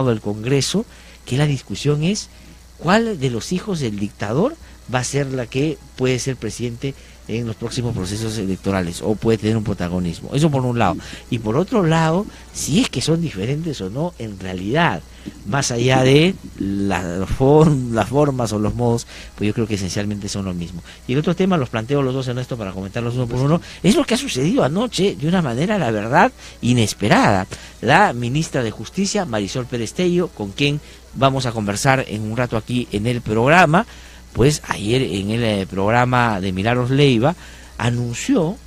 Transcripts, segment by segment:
del Congreso, que la discusión es cuál de los hijos del dictador va a ser la que puede ser presidente en los próximos procesos electorales o puede tener un protagonismo. Eso por un lado. Y por otro lado, si es que son diferentes o no en realidad, más allá de las formas o los modos, pues yo creo que esencialmente son lo mismo. Y el otro tema, los planteo los dos en esto para comentarlos uno por uno, es lo que ha sucedido anoche de una manera, la verdad, inesperada. La ministra de Justicia, Marisol Pérez Tello, con quien vamos a conversar en un rato aquí en el programa, pues ayer en el programa de Milagros Leiva anunció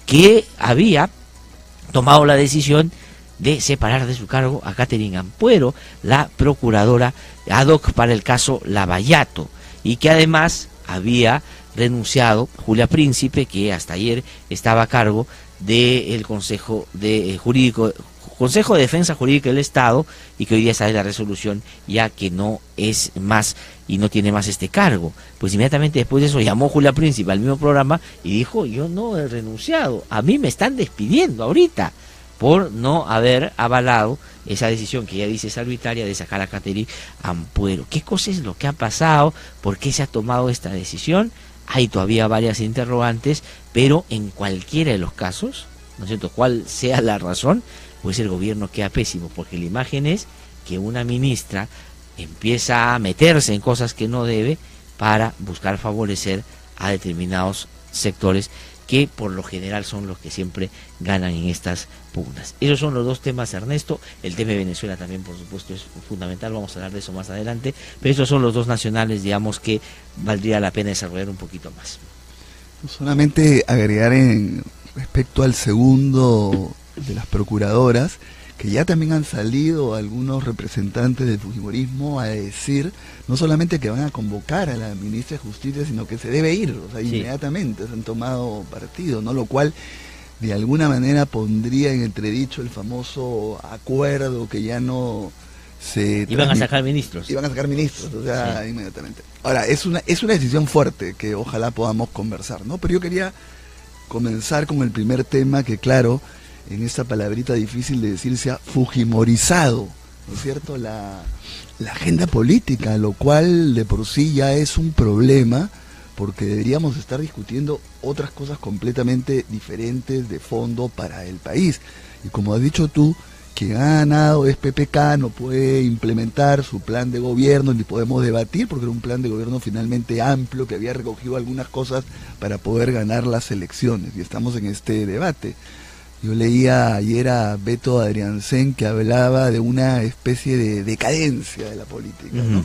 que había tomado la decisión de separar de su cargo a Catherine Ampuero, la procuradora ad hoc para el caso Lavallato, y que además había renunciado Julia Príncipe, que hasta ayer estaba a cargo del Consejo de Defensa Jurídica del Estado, y que hoy día sale la resolución ya que no es más y no tiene más este cargo. Pues inmediatamente después de eso llamó Julia Príncipe al mismo programa y dijo: yo no he renunciado, a mí me están despidiendo ahorita por no haber avalado esa decisión que ella dice es arbitraria de sacar a Catherine Ampuero. ¿Qué cosa es lo que ha pasado? ¿Por qué se ha tomado esta decisión? Hay todavía varias interrogantes, pero en cualquiera de los casos, ¿no es cierto?, cuál sea la razón, pues el gobierno queda pésimo, porque la imagen es que una ministra empieza a meterse en cosas que no debe para buscar favorecer a determinados sectores que por lo general son los que siempre ganan en estas pugnas. Esos son los dos temas, Ernesto. El tema de Venezuela también, por supuesto, es fundamental, vamos a hablar de eso más adelante, pero estos son los dos nacionales, digamos, que valdría la pena desarrollar un poquito más. Solamente agregar respecto al segundo de las procuradoras, que ya también han salido algunos representantes del fujimorismo a decir no solamente que van a convocar a la ministra de Justicia, sino que se debe ir, o sea, sí, inmediatamente se han tomado partido, ¿no? Lo cual de alguna manera pondría en entredicho el famoso acuerdo que ya no se... Iban a sacar ministros, o sea, sí, inmediatamente. Ahora, es una decisión fuerte que ojalá podamos conversar, ¿no? Pero yo quería comenzar con el primer tema que, claro, en esta palabrita difícil de decir, se ha fujimorizado, ¿no es cierto?, la agenda política, lo cual de por sí ya es un problema, porque deberíamos estar discutiendo otras cosas completamente diferentes de fondo para el país. Y como has dicho tú, quien ha ganado es PPK, no puede implementar su plan de gobierno, ni podemos debatir, porque era un plan de gobierno finalmente amplio, que había recogido algunas cosas para poder ganar las elecciones, y estamos en este debate. Yo leía ayer a Beto Adriansen, que hablaba de una especie de decadencia de la política, ¿no?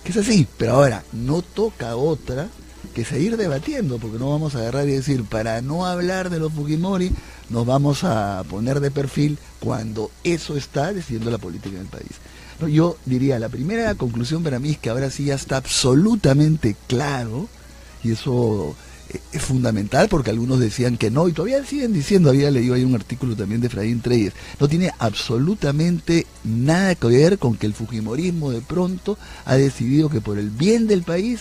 Que es así, pero ahora no toca otra que seguir debatiendo, porque no vamos a agarrar y decir, para no hablar de los Fujimori, nos vamos a poner de perfil cuando eso está decidiendo la política en el país. No, yo diría, la primera conclusión para mí es que ahora sí ya está absolutamente claro, y eso es fundamental, porque algunos decían que no, y todavía siguen diciendo. Había leído ahí un artículo también de Efraín Treyes, no tiene absolutamente nada que ver con que el fujimorismo de pronto ha decidido que por el bien del país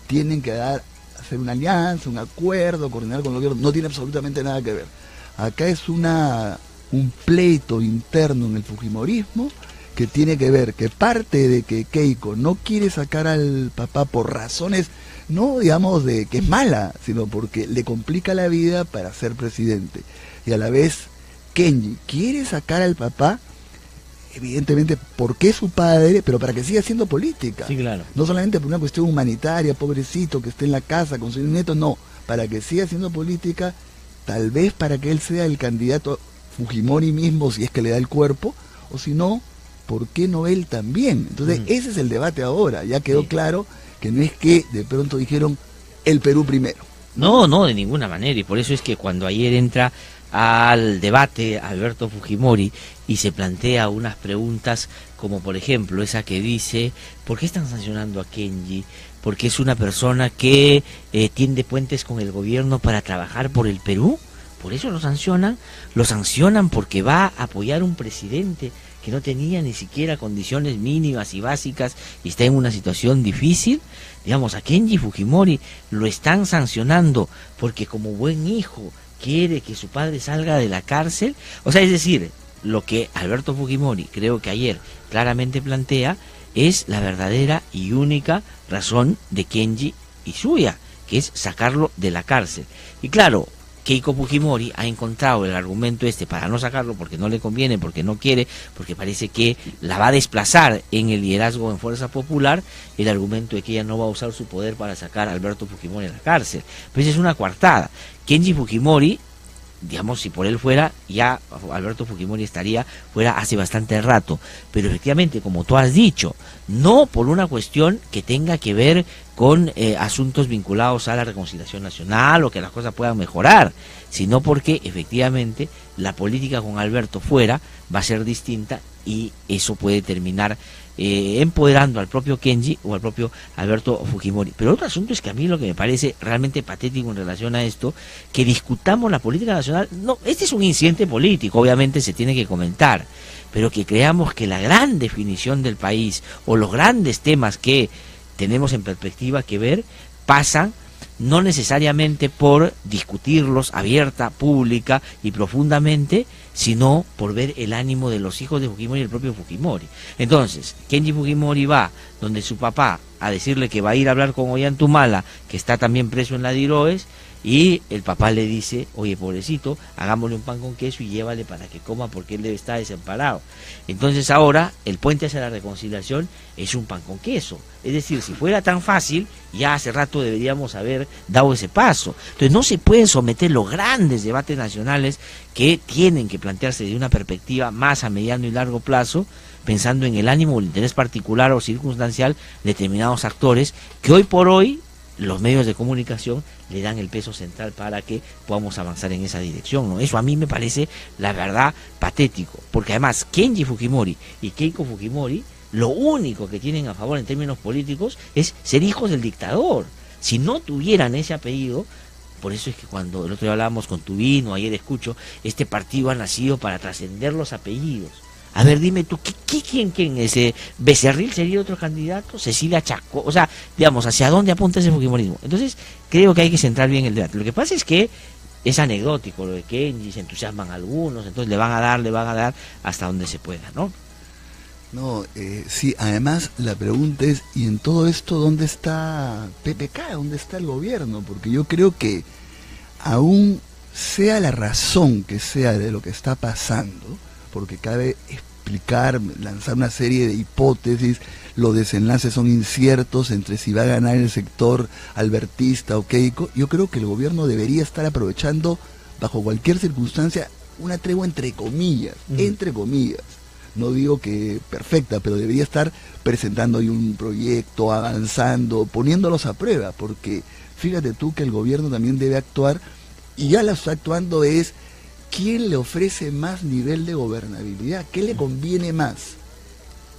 tienen que hacer una alianza, un acuerdo, coordinar con el gobierno. No tiene absolutamente nada que ver. Acá es un pleito interno en el fujimorismo que tiene que ver que parte de que Keiko no quiere sacar al papá por razones, no digamos de que es mala, sino porque le complica la vida para ser presidente. Y a la vez Kenji quiere sacar al papá, evidentemente porque es su padre, pero para que siga haciendo política. Sí, claro. No solamente por una cuestión humanitaria, pobrecito, que esté en la casa con su nieto, no, para que siga haciendo política, tal vez para que él sea el candidato Fujimori mismo, si es que le da el cuerpo, o si no, ¿por qué no él también? Entonces, ese es el debate ahora. Ya quedó claro que no es que de pronto dijeron el Perú primero. No, no, de ninguna manera, y por eso es que cuando ayer entra al debate Alberto Fujimori y se plantea unas preguntas como por ejemplo esa que dice: ¿por qué están sancionando a Kenji? Porque es una persona que tiende puentes con el gobierno para trabajar por el Perú. Por eso lo sancionan porque va a apoyar un presidente que no tenía ni siquiera condiciones mínimas y básicas y está en una situación difícil. Digamos, a Kenji Fujimori lo están sancionando porque como buen hijo quiere que su padre salga de la cárcel. O sea, es decir, lo que Alberto Fujimori, creo que ayer claramente plantea, es la verdadera y única razón de Kenji y suya, que es sacarlo de la cárcel. Y claro, Keiko Fujimori ha encontrado el argumento para no sacarlo porque no le conviene, porque no quiere, porque parece que la va a desplazar en el liderazgo en Fuerza Popular, el argumento de que ella no va a usar su poder para sacar a Alberto Fujimori de la cárcel. Pues es una coartada. Kenji Fujimori, digamos, si por él fuera, ya Alberto Fujimori estaría fuera hace bastante rato, pero efectivamente, como tú has dicho, no por una cuestión que tenga que ver con asuntos vinculados a la reconciliación nacional o que las cosas puedan mejorar, sino porque efectivamente la política con Alberto fuera va a ser distinta y eso puede terminar empoderando al propio Kenji o al propio Alberto Fujimori. Pero otro asunto es que a mí lo que me parece realmente patético en relación a esto, que discutamos la política nacional, no, este es un incidente político, obviamente se tiene que comentar, pero que creamos que la gran definición del país o los grandes temas que tenemos en perspectiva que ver pasan no necesariamente por discutirlos abierta, pública y profundamente, sino por ver el ánimo de los hijos de Fujimori y el propio Fujimori. Entonces, Kenji Fujimori va donde su papá a decirle que va a ir a hablar con Ollantumala, que está también preso en la Diroes, y el papá le dice, oye, pobrecito, hagámosle un pan con queso y llévale para que coma porque él debe estar desamparado. Entonces ahora el puente hacia la reconciliación es un pan con queso. Es decir, si fuera tan fácil, ya hace rato deberíamos haber dado ese paso. Entonces no se pueden someter los grandes debates nacionales que tienen que plantearse de una perspectiva más a mediano y largo plazo, pensando en el ánimo o el interés particular o circunstancial de determinados actores que hoy por hoy los medios de comunicación le dan el peso central para que podamos avanzar en esa dirección, ¿no? Eso a mí me parece, la verdad, patético, porque además Kenji Fujimori y Keiko Fujimori lo único que tienen a favor en términos políticos es ser hijos del dictador. Si no tuvieran ese apellido, por eso es que cuando el otro día hablábamos con Tubino, ayer escucho, este partido ha nacido para trascender los apellidos. A ver, dime tú, ¿quién? ¿Ese Becerril sería otro candidato? ¿Cecilia Chacón? O sea, digamos, ¿hacia dónde apunta ese fujimorismo? Entonces, creo que hay que centrar bien el debate. Lo que pasa es que es anecdótico lo de Kenji, se entusiasman algunos, entonces le van a dar hasta donde se pueda, ¿no? No, sí, además la pregunta es, ¿y en todo esto dónde está PPK? ¿Dónde está el gobierno? Porque yo creo que aún sea la razón que sea de lo que está pasando, porque cabe explicar, lanzar una serie de hipótesis, los desenlaces son inciertos entre si va a ganar el sector albertista o Keiko, yo creo que el gobierno debería estar aprovechando, bajo cualquier circunstancia, una tregua entre comillas, no digo que perfecta, pero debería estar presentando ahí un proyecto, avanzando, poniéndolos a prueba, porque fíjate tú que el gobierno también debe actuar, y ya lo está actuando, es ¿quién le ofrece más nivel de gobernabilidad? ¿Qué le conviene más?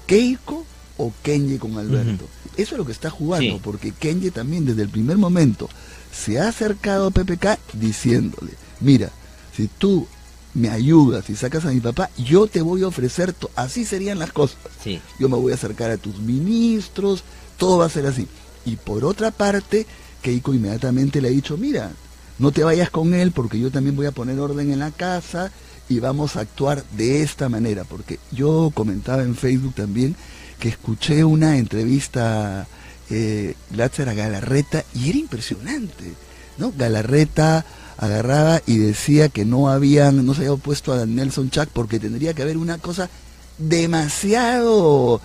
¿Keiko o Kenji con Alberto? Eso es lo que está jugando, sí. Porque Kenji también desde el primer momento se ha acercado a PPK diciéndole, mira, si tú me ayudas y sacas a mi papá, yo te voy a ofrecer, así serían las cosas. Sí. Yo me voy a acercar a tus ministros, todo va a ser así. Y por otra parte, Keiko inmediatamente le ha dicho, mira, no te vayas con él porque yo también voy a poner orden en la casa y vamos a actuar de esta manera. Porque yo comentaba en Facebook también que escuché una entrevista Glatzer a Galarreta y era impresionante, ¿no? Galarreta agarraba y decía que no se había opuesto a Nelson Chac porque tendría que haber una cosa demasiado,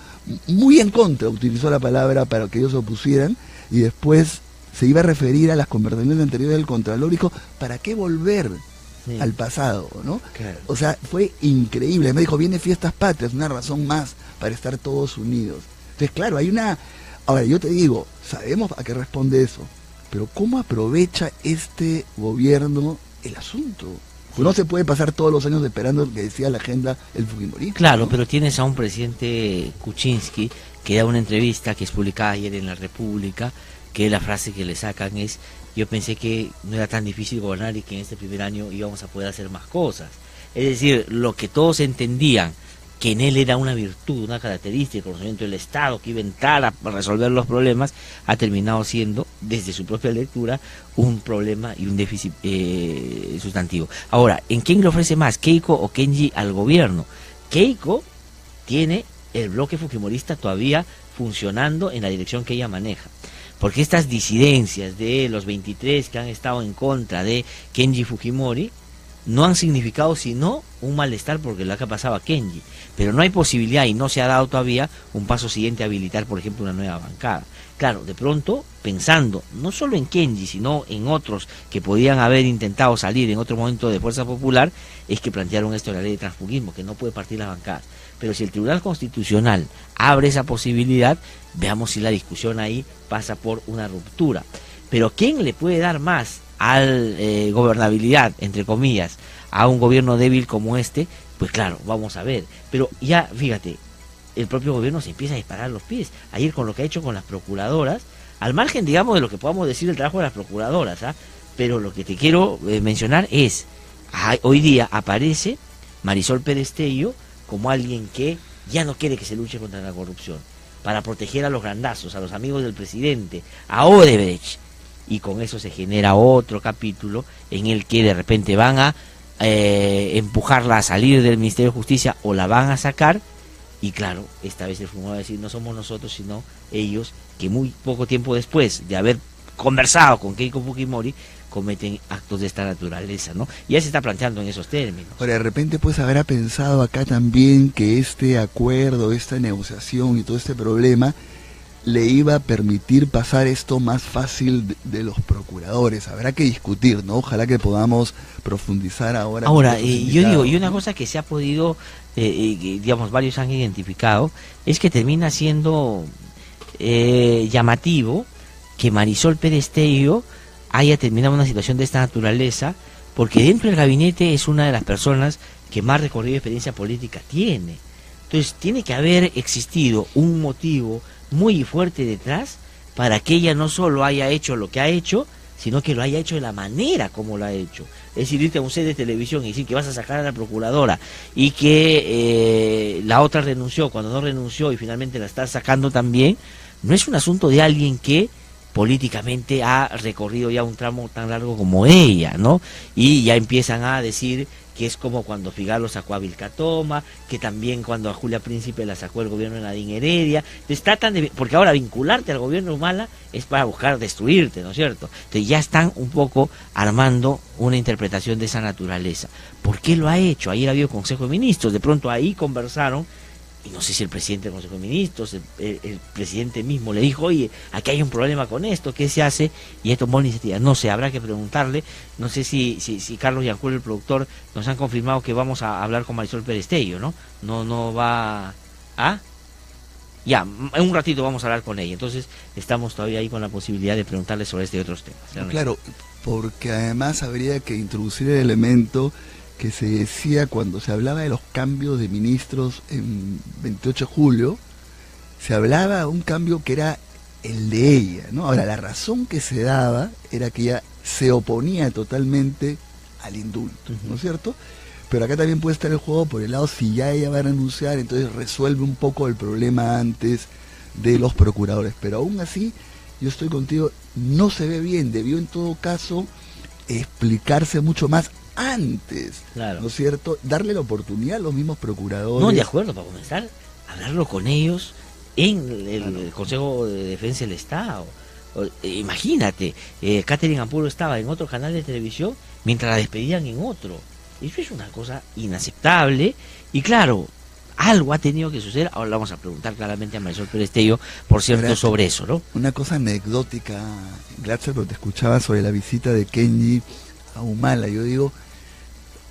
muy en contra, utilizó la palabra para que ellos se opusieran, y después se iba a referir a las conversaciones anteriores del Contralor y dijo, ¿para qué volver al pasado? ¿No? Claro. O sea, fue increíble. Me dijo, viene Fiestas Patrias, una razón más para estar todos unidos. Entonces, claro, hay una... Ahora, yo te digo, sabemos a qué responde eso, pero ¿cómo aprovecha este gobierno el asunto? Pues no se puede pasar todos los años esperando lo que decía la agenda el fujimorismo. Claro, ¿no? Pero tienes a un presidente Kuczynski que da una entrevista que es publicada ayer en La República, que la frase que le sacan es, yo pensé que no era tan difícil gobernar y que en este primer año íbamos a poder hacer más cosas. Es decir, lo que todos entendían que en él era una virtud, una característica, el conocimiento del Estado, que iba a entrar a resolver los problemas, ha terminado siendo, desde su propia lectura, un problema y un déficit sustantivo. Ahora, ¿en quién le ofrece más, Keiko o Kenji al gobierno? Keiko tiene el bloque fujimorista todavía funcionando en la dirección que ella maneja, porque estas disidencias de los 23 que han estado en contra de Kenji Fujimori no han significado sino un malestar porque lo que ha pasado a Kenji, pero no hay posibilidad y no se ha dado todavía un paso siguiente a habilitar, por ejemplo, una nueva bancada. Claro, de pronto, pensando no solo en Kenji, sino en otros que podían haber intentado salir en otro momento de Fuerza Popular, es que plantearon esto de la ley de transfugismo, que no puede partir las bancadas. Pero si el Tribunal Constitucional abre esa posibilidad, veamos si la discusión ahí pasa por una ruptura. Pero ¿quién le puede dar más al gobernabilidad, entre comillas, a un gobierno débil como este? Pues claro, vamos a ver. Pero ya, fíjate, el propio gobierno se empieza a disparar los pies. Ayer con lo que ha hecho con las procuradoras, al margen, digamos, de lo que podamos decir del trabajo de las procuradoras, ¿ah? Pero lo que te quiero mencionar es, hoy día aparece Marisol Perestello como alguien que ya no quiere que se luche contra la corrupción, para proteger a los grandazos, a los amigos del presidente, a Odebrecht. Y con eso se genera otro capítulo en el que de repente van a empujarla a salir del Ministerio de Justicia o la van a sacar, y claro, esta vez el Fujimori va a decir, no somos nosotros sino ellos, que muy poco tiempo después de haber conversado con Keiko Fujimori cometen actos de esta naturaleza, ¿no? Y ya se está planteando en esos términos. Ahora, de repente pues habrá pensado acá también que este acuerdo, esta negociación y todo este problema le iba a permitir pasar esto más fácil de los procuradores. Habrá que discutir, ¿no? Ojalá que podamos profundizar ahora. Ahora, yo digo, y una cosa que se ha podido, digamos, varios han identificado, es que termina siendo llamativo que Marisol Perestello haya terminado una situación de esta naturaleza, porque dentro del gabinete es una de las personas que más recorrido y experiencia política tiene. Entonces, tiene que haber existido un motivo muy fuerte detrás para que ella no solo haya hecho lo que ha hecho, sino que lo haya hecho de la manera como lo ha hecho. Es decir, irte a un set de televisión y decir que vas a sacar a la procuradora y que la otra renunció cuando no renunció y finalmente la estás sacando también, no es un asunto de alguien que políticamente ha recorrido ya un tramo tan largo como ella, ¿no? Y ya empiezan a decir que es como cuando Figaro sacó a Vilcatoma, que también cuando a Julia Príncipe la sacó el gobierno de Nadine Heredia. Entonces tratan de, porque ahora vincularte al gobierno de Humala es para buscar destruirte, ¿no es cierto? Entonces ya están un poco armando una interpretación de esa naturaleza. ¿Por qué lo ha hecho? Ayer había Consejo de Ministros, de pronto ahí conversaron, y no sé si el presidente del Consejo de Ministros, el presidente mismo le dijo, oye, aquí hay un problema con esto, ¿qué se hace? Y él tomó la iniciativa. No sé, habrá que preguntarle. No sé si Carlos Yancuel, el productor, nos han confirmado que vamos a hablar con Marisol Perestello, ¿no? No va a... Ya, en un ratito vamos a hablar con ella. Entonces estamos todavía ahí con la posibilidad de preguntarle sobre este y otros temas. Claro, porque además habría que introducir el elemento que se decía cuando se hablaba de los cambios de ministros en 28 de julio, se hablaba de un cambio que era el de ella, ¿no? Ahora, la razón que se daba era que ella se oponía totalmente al indulto, ¿no es cierto? Pero acá también puede estar el juego por el lado, si ya ella va a renunciar, entonces resuelve un poco el problema antes de los procuradores. Pero aún así, yo estoy contigo, no se ve bien, debió en todo caso explicarse mucho más antes, claro, ¿no es cierto? Darle la oportunidad a los mismos procuradores. No, de acuerdo, para comenzar, hablarlo con ellos en el Consejo de Defensa del Estado. Imagínate, Catherine Ampuro estaba en otro canal de televisión mientras la despedían en otro. Eso es una cosa inaceptable y claro, algo ha tenido que suceder. Ahora vamos a preguntar claramente a Marisol Perestello, por cierto, sobre eso, ¿no? Una cosa anecdótica, Glatzer, pero te escuchaba sobre la visita de Kenji a Humala. Yo digo,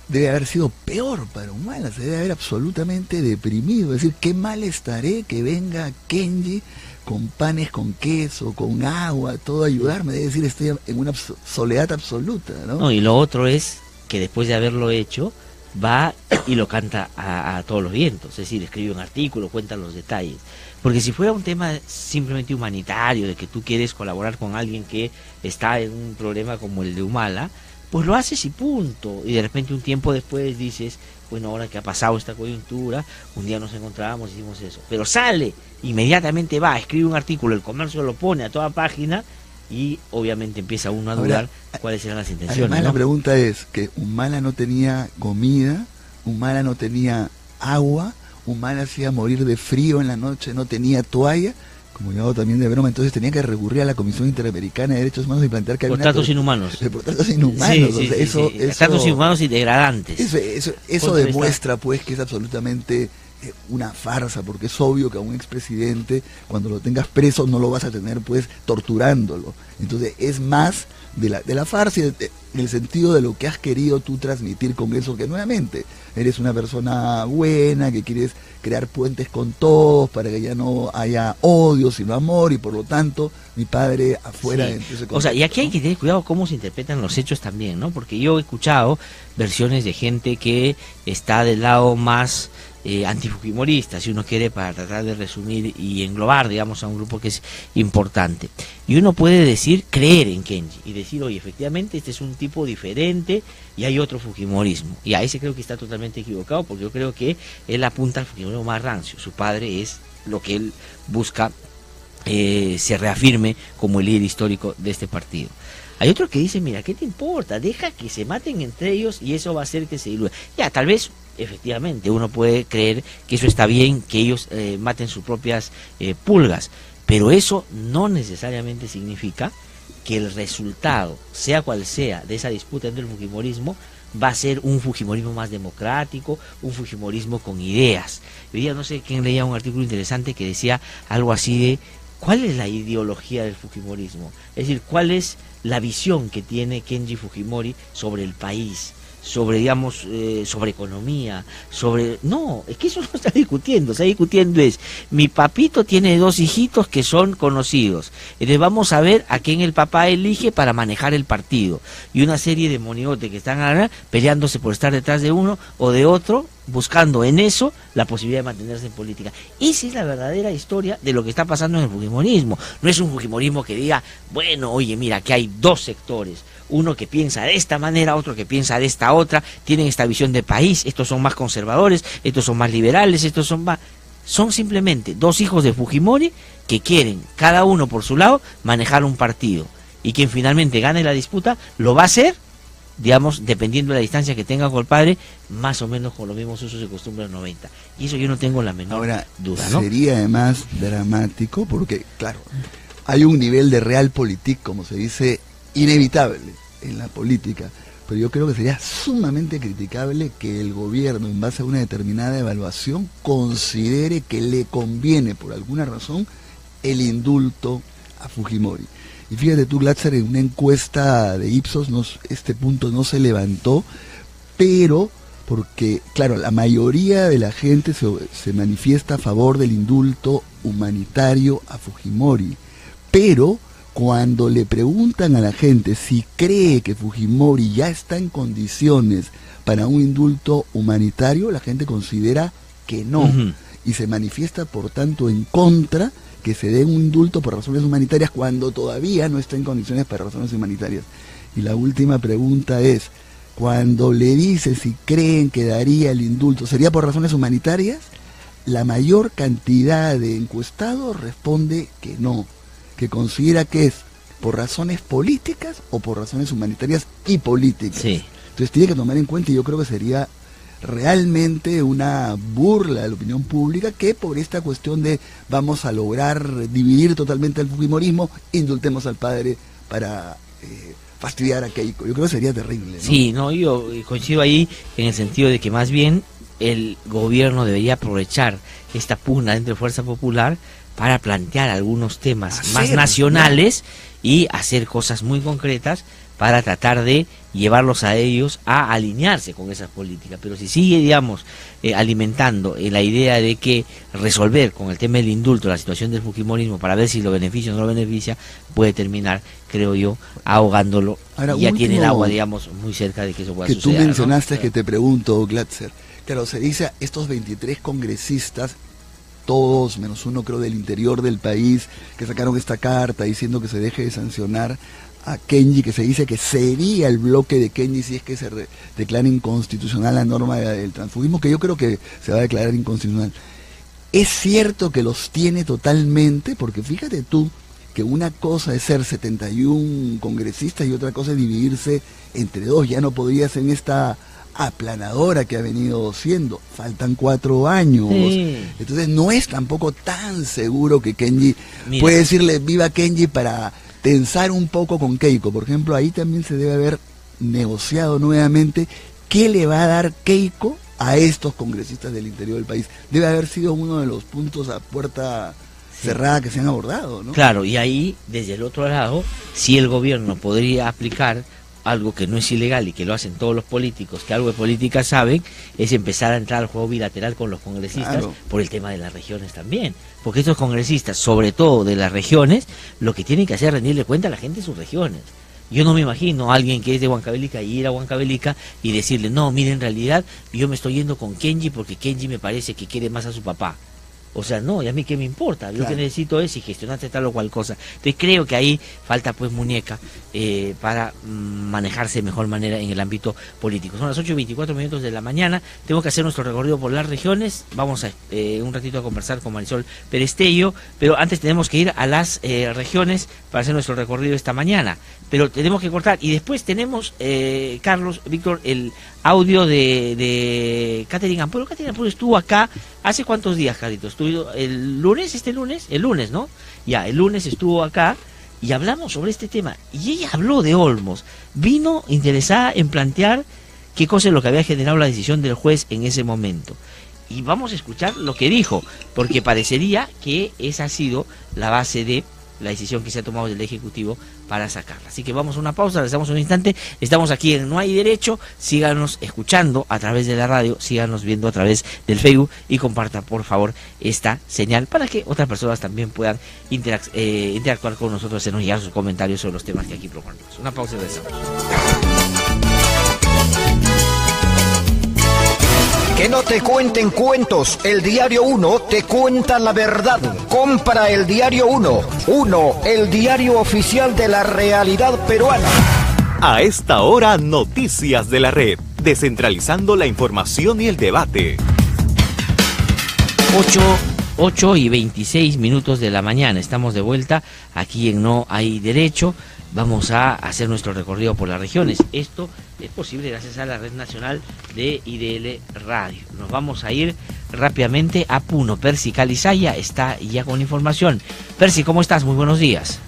debe haber sido peor para Humala, se debe haber absolutamente deprimido. Es decir, qué mal estaré que venga Kenji con panes con queso, con agua, todo a ayudarme. Debe decir, estoy en una soledad absoluta, ¿no? No, y lo otro es que después de haberlo hecho, va y lo canta a todos los vientos. Es decir, escribe un artículo, cuenta los detalles. Porque si fuera un tema simplemente humanitario, de que tú quieres colaborar con alguien que está en un problema como el de Humala, pues lo haces y punto. Y de repente un tiempo después dices, bueno, ahora que ha pasado esta coyuntura, un día nos encontrábamos y hicimos eso. Pero sale, inmediatamente va, escribe un artículo, el Comercio lo pone a toda página y obviamente empieza uno a dudar cuáles eran las intenciones. Además, ¿no? La pregunta es que Humala no tenía comida, Humala no tenía agua, Humala hacía morir de frío en la noche, no tenía toalla, como yo también de broma, entonces tenía que recurrir a la Comisión Interamericana de Derechos Humanos y plantear que había por tratos inhumanos. Por tratos inhumanos. Sí, o sea, eso, tratos inhumanos y degradantes. Eso demuestra pues que es absolutamente una farsa, porque es obvio que a un expresidente, cuando lo tengas preso, no lo vas a tener pues torturándolo. Entonces es más de la farsa, en el sentido de lo que has querido tú transmitir con eso, que nuevamente eres una persona buena, que quieres crear puentes con todos para que ya no haya odio sino amor, y por lo tanto mi padre afuera de ese contexto, o sea, y aquí hay ¿no? que tener cuidado cómo se interpretan los hechos también, ¿no? Porque yo he escuchado versiones de gente que está del lado más antifujimorista, si uno quiere, para tratar de resumir y englobar, digamos, a un grupo que es importante. Y uno puede decir, creer en Kenji y decir, oye, efectivamente este es un tipo diferente y hay otro fujimorismo. Y a ese creo que está totalmente equivocado, porque yo creo que él apunta al fujimorismo más rancio. Su padre es lo que él busca se reafirme como el líder histórico de este partido. Hay otro que dice, mira, ¿qué te importa? Deja que se maten entre ellos y eso va a hacer que se diluya. Ya, tal vez, efectivamente, uno puede creer que eso está bien, que ellos maten sus propias pulgas, pero eso no necesariamente significa que el resultado, sea cual sea, de esa disputa entre el fujimorismo, va a ser un fujimorismo más democrático, un fujimorismo con ideas. Hoy día no sé quién leía un artículo interesante que decía algo así de, ¿cuál es la ideología del fujimorismo? Es decir, ¿cuál es la visión que tiene Kenji Fujimori sobre el país, sobre, digamos, sobre economía, sobre... No, es que eso no está discutiendo, está discutiendo es, mi papito tiene 2 hijitos que son conocidos, entonces vamos a ver a quién el papá elige para manejar el partido, y una serie de monigotes que están peleándose por estar detrás de uno o de otro, buscando en eso la posibilidad de mantenerse en política. Esa es la verdadera historia de lo que está pasando en el fujimorismo. No es un fujimorismo que diga, bueno, oye, mira, que hay 2 sectores, uno que piensa de esta manera, otro que piensa de esta otra, tienen esta visión de país, estos son más conservadores, estos son más liberales, estos son más... Son simplemente 2 hijos de Fujimori que quieren, cada uno por su lado, manejar un partido. Y quien finalmente gane la disputa, lo va a hacer, digamos, dependiendo de la distancia que tenga con el padre, más o menos con los mismos usos y costumbres de los 90. Y eso yo no tengo la menor duda, ¿no? Sería además dramático porque, claro, hay un nivel de realpolitik, como se dice, inevitable en la política, pero yo creo que sería sumamente criticable que el gobierno, en base a una determinada evaluación, considere que le conviene, por alguna razón, el indulto a Fujimori. Y fíjate tú, Glatzer, en una encuesta de Ipsos este punto no se levantó, pero porque, claro, la mayoría de la gente se manifiesta a favor del indulto humanitario a Fujimori, pero cuando le preguntan a la gente si cree que Fujimori ya está en condiciones para un indulto humanitario, la gente considera que no, y se manifiesta por tanto en contra que se dé un indulto por razones humanitarias cuando todavía no está en condiciones para razones humanitarias. Y la última pregunta es, cuando le dice si creen que daría el indulto, ¿sería por razones humanitarias? La mayor cantidad de encuestados responde que no, que considera que es por razones políticas o por razones humanitarias y políticas. Sí. Entonces tiene que tomar en cuenta, y yo creo que sería realmente una burla de la opinión pública que por esta cuestión de vamos a lograr dividir totalmente el fujimorismo, indultemos al padre para fastidiar a Keiko. Yo creo que sería terrible, ¿no? Sí, no, yo coincido ahí en el sentido de que más bien el gobierno debería aprovechar esta pugna entre Fuerza Popular para plantear algunos temas más nacionales y hacer cosas muy concretas para tratar de llevarlos a ellos a alinearse con esas políticas. Pero si sigue, digamos, alimentando la idea de que resolver con el tema del indulto la situación del fujimorismo para ver si lo beneficia o no lo beneficia, puede terminar, creo yo, ahogándolo. Ahora, y ya tiene el agua, digamos, muy cerca de que eso pueda suceder. Que tú mencionaste, ¿no? Que te pregunto, Glatzer. Claro, se dice, estos 23 congresistas, todos menos uno creo del interior del país, que sacaron esta carta diciendo que se deje de sancionar a Kenji, que se dice que sería el bloque de Kenji si es que se declara inconstitucional la norma del transfugismo, que yo creo que se va a declarar inconstitucional. Es cierto que los tiene totalmente, porque fíjate tú que una cosa es ser 71 congresistas y otra cosa es dividirse entre dos. Ya no podría ser en esta aplanadora que ha venido siendo. Faltan 4 años. Sí. Entonces no es tampoco tan seguro que Kenji puede decirle viva Kenji para tensar un poco con Keiko. Por ejemplo, ahí también se debe haber negociado nuevamente qué le va a dar Keiko a estos congresistas del interior del país. Debe haber sido uno de los puntos a puerta cerrada que se han abordado, ¿no? Claro, y ahí, desde el otro lado, si el gobierno podría aplicar algo que no es ilegal y que lo hacen todos los políticos, que algo de política saben, es empezar a entrar al juego bilateral con los congresistas, claro, por el tema de las regiones también. Porque estos congresistas, sobre todo de las regiones, lo que tienen que hacer es rendirle cuenta a la gente de sus regiones. Yo no me imagino a alguien que es de Huancavelica y ir a Huancavelica y decirle, no, mire, en realidad yo me estoy yendo con Kenji porque Kenji me parece que quiere más a su papá. O sea, no, y a mí qué me importa, lo que necesito es si gestionaste tal o cual cosa. Entonces creo que ahí falta pues muñeca para manejarse de mejor manera en el ámbito político. Son las 8:24 de la mañana, tengo que hacer nuestro recorrido por las regiones, vamos a un ratito a conversar con Marisol Perestello, pero antes tenemos que ir a las regiones para hacer nuestro recorrido esta mañana. Pero tenemos que cortar, y después tenemos, Carlos, Víctor, el audio de Catherine Ampuero. Catherine Ampuero estuvo acá hace cuántos días, Carlitos. Estuvo el lunes, ¿no? Ya, el lunes estuvo acá y hablamos sobre este tema. Y ella habló de Olmos. Vino interesada en plantear qué cosa es lo que había generado la decisión del juez en ese momento. Y vamos a escuchar lo que dijo, porque parecería que esa ha sido la base de la decisión que se ha tomado del Ejecutivo para sacarla. Así que vamos a una pausa, les damos un instante. Estamos aquí en No Hay Derecho. Síganos escuchando a través de la radio, síganos viendo a través del Facebook y compartan, por favor, esta señal para que otras personas también puedan interactuar con nosotros, hacernos llegar sus comentarios sobre los temas que aquí proponemos. Una pausa y regresamos. Que no te cuenten cuentos, el Diario 1 te cuenta la verdad. Compra el Diario 1, el diario oficial de la realidad peruana. A esta hora, noticias de la red, descentralizando la información y el debate. 8:26 de la mañana, estamos de vuelta aquí en No Hay Derecho. Vamos a hacer nuestro recorrido por las regiones. Esto es posible gracias a la Red Nacional de IDL Radio. Nos vamos a ir rápidamente a Puno. Percy Calizaya está ya con información. Percy, ¿cómo estás? Muy buenos días.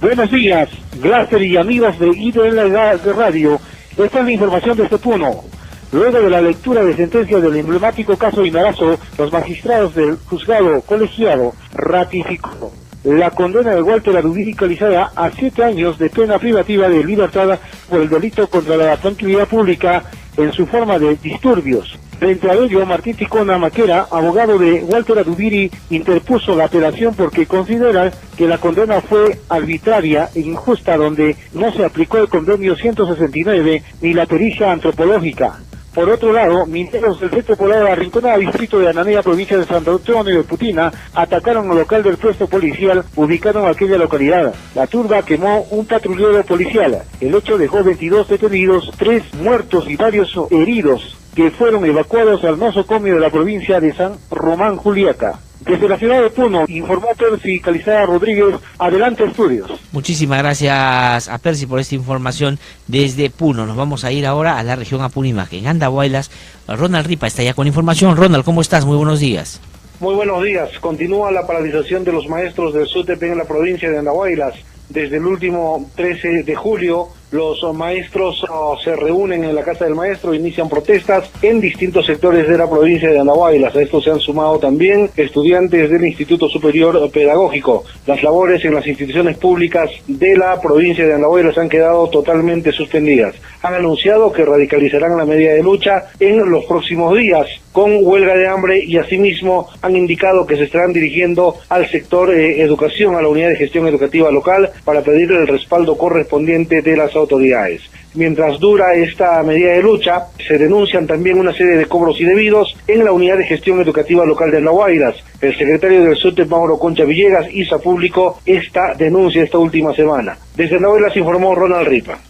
Buenos días, Glaser y amigos de IDL Radio. Esta es la información desde Puno. Luego de la lectura de sentencia del emblemático caso Inarazo, los magistrados del juzgado colegiado ratificó la condena de Walter Adubiri Calizaya a 7 años de pena privativa de libertad por el delito contra la tranquilidad pública en su forma de disturbios. Frente a ello, Martín Ticona Maquera, abogado de Walter Adubiri, interpuso la apelación porque considera que la condena fue arbitraria e injusta, donde no se aplicó el convenio 169 ni la pericia antropológica. Por otro lado, mineros del Centro Poblado de la Rinconada, distrito de Ananea, provincia de Santo Antonio de Putina, atacaron al local del puesto policial ubicado en aquella localidad. La turba quemó un patrullero policial. El hecho dejó 22 detenidos, 3 muertos y varios heridos, que fueron evacuados al nosocomio de la provincia de San Román Juliaca. Desde la ciudad de Puno, informó Percy Calizaya Rodríguez. Adelante, estudios. Muchísimas gracias a Percy por esta información desde Puno. Nos vamos a ir ahora a la región Apurímac, en Andahuaylas. Ronald Ripa está ya con información. Ronald, ¿cómo estás? Muy buenos días. Muy buenos días. Continúa la paralización de los maestros del SUTEP en la provincia de Andahuaylas. Desde el último 13 de julio, los maestros se reúnen en la Casa del Maestro, inician protestas en distintos sectores de la provincia de Andahuaylas. A esto se han sumado también estudiantes del Instituto Superior Pedagógico. Las labores en las instituciones públicas de la provincia de Andahuaylas han quedado totalmente suspendidas. Han anunciado que radicalizarán la medida de lucha en los próximos días con huelga de hambre, y asimismo han indicado que se estarán dirigiendo al sector educación, a la unidad de gestión educativa local, para pedir el respaldo correspondiente de las autoridades. autoridades. Mientras dura esta medida de lucha, se denuncian también una serie de cobros indebidos en la Unidad de Gestión Educativa Local de Andahuaylas. El secretario del SUTEP, Mauro Concha Villegas, hizo público esta denuncia esta última semana. Desde Andahuaylas informó Ronald Ripa.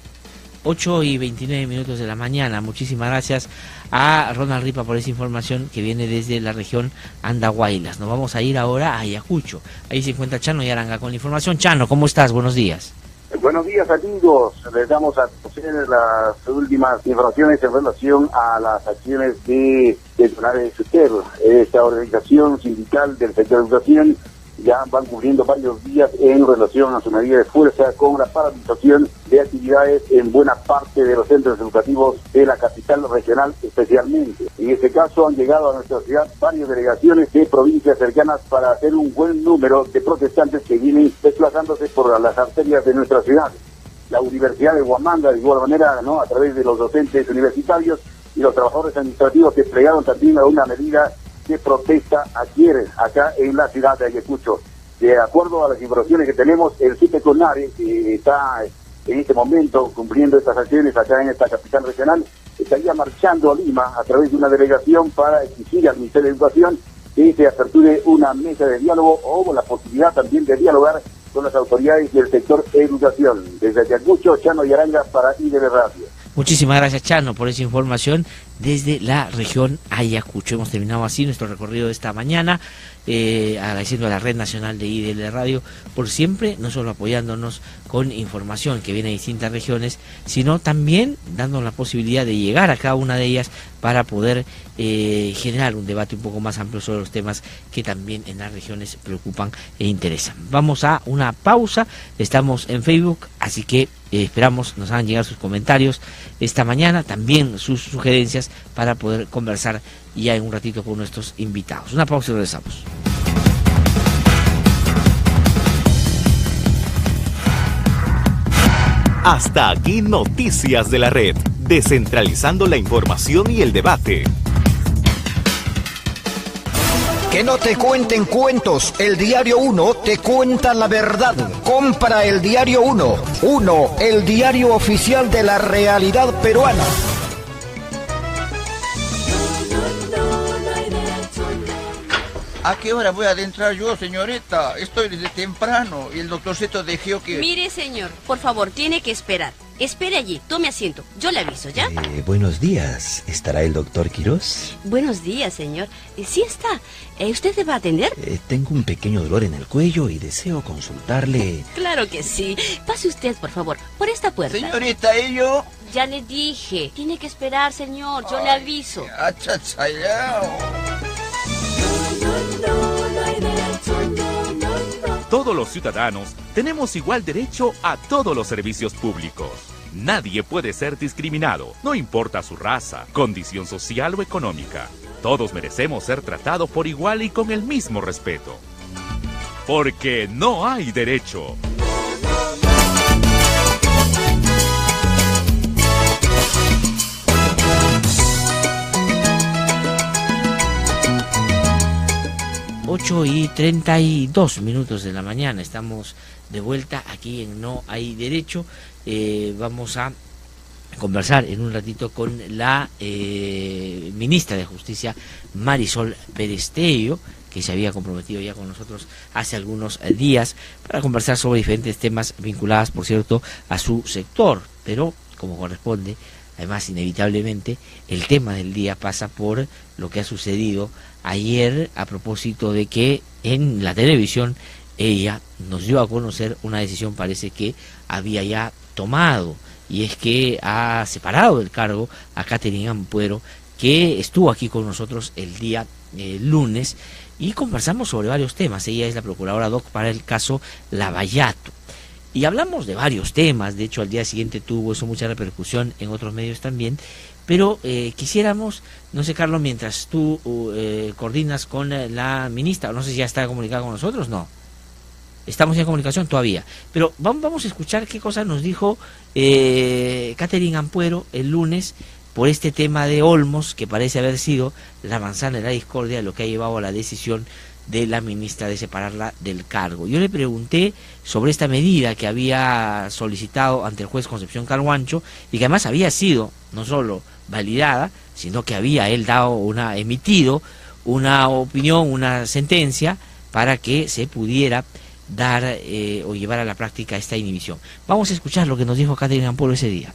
8:29 de la mañana. Muchísimas gracias a Ronald Ripa por esa información que viene desde la región Andahuaylas. Nos vamos a ir ahora a Ayacucho. Ahí se encuentra Chano Yaranga con la información. Chano, ¿cómo estás? Buenos días. Buenos días, amigos. Les damos a conocer las últimas informaciones en relación a las acciones de Tonare Suter. Esta organización sindical del sector de educación ya van cubriendo varios días en relación a su medida de fuerza con la paralización de actividades en buena parte de los centros educativos de la capital regional especialmente. En este caso han llegado a nuestra ciudad varias delegaciones de provincias cercanas para hacer un buen número de protestantes que vienen desplazándose por las arterias de nuestra ciudad. La Universidad de Huamanga, de igual manera, ¿no?, a través de los docentes universitarios y los trabajadores administrativos, desplegaron también a una medida de protesta ayer acá en la ciudad de Ayacucho. De acuerdo a las informaciones que tenemos, el CIPE Tonare, que está en este momento cumpliendo estas acciones acá en esta capital regional, estaría marchando a Lima a través de una delegación para exigir al Ministerio de Educación que se aperture una mesa de diálogo o la posibilidad también de dialogar con las autoridades del sector educación. Desde Ayacucho, Chano Yaranga para IDL Radio. Muchísimas gracias, Chano, por esa información desde la región Ayacucho. Hemos terminado así nuestro recorrido de esta mañana, agradeciendo a la Red Nacional de IDL Radio por siempre, no solo apoyándonos con información que viene de distintas regiones, sino también dándonos la posibilidad de llegar a cada una de ellas para poder generar un debate un poco más amplio sobre los temas que también en las regiones preocupan e interesan. Vamos a una pausa, estamos en Facebook, así que esperamos nos hagan llegar sus comentarios esta mañana, también sus sugerencias para poder conversar ya en un ratito con nuestros invitados. Una pausa y regresamos. Hasta aquí Noticias de la Red, descentralizando la información y el debate. Que no te cuenten cuentos, el Diario 1 te cuenta la verdad. Compra el Diario 1. 1, el diario oficial de la realidad peruana. ¿A qué hora voy a adentrar yo, señorita? Estoy desde temprano y el doctorcito dijo que... Mire, señor, por favor, tiene que esperar. Espere allí, tome asiento. Yo le aviso, ¿ya? Buenos días. ¿Estará el doctor Quirós? Buenos días, señor. Sí está. ¿Usted se va a atender? Tengo un pequeño dolor en el cuello y deseo consultarle... Claro que sí. Pase usted, por favor, por esta puerta. Señorita, ¿ello? Ya le dije. Tiene que esperar, señor. Yo le aviso. Todos los ciudadanos tenemos igual derecho a todos los servicios públicos. Nadie puede ser discriminado, no importa su raza, condición social o económica. Todos merecemos ser tratados por igual y con el mismo respeto. Porque no hay derecho. Ocho y 32 de la mañana, estamos de vuelta aquí en No Hay Derecho. Vamos a conversar en un ratito con la ministra de Justicia, Marisol Perestello, que se había comprometido ya con nosotros hace algunos días para conversar sobre diferentes temas vinculados, por cierto, a su sector, pero como corresponde, además inevitablemente, el tema del día pasa por lo que ha sucedido ayer a propósito de que en la televisión ella nos dio a conocer una decisión, parece que había ya tomado, y es que ha separado del cargo a Catherine Ampuero, que estuvo aquí con nosotros el día lunes, y conversamos sobre varios temas. Ella es la procuradora ad hoc para el caso Lavallato. Y hablamos de varios temas, de hecho al día siguiente tuvo eso mucha repercusión en otros medios también, pero quisiéramos, no sé, Carlos, mientras tú coordinas con la ministra, no sé si ya está comunicada con nosotros, no, estamos en comunicación todavía, pero vamos a escuchar qué cosa nos dijo Catherine Ampuero el lunes por este tema de Olmos, que parece haber sido la manzana de la discordia, lo que ha llevado a la decisión de la ministra de separarla del cargo. Yo le pregunté sobre esta medida que había solicitado ante el juez Concepción Carhuancho y que además había sido no solo validada, sino que había él emitido una opinión, una sentencia para que se pudiera dar o llevar a la práctica esta inhibición. Vamos a escuchar lo que nos dijo Catherine Ampolo ese día.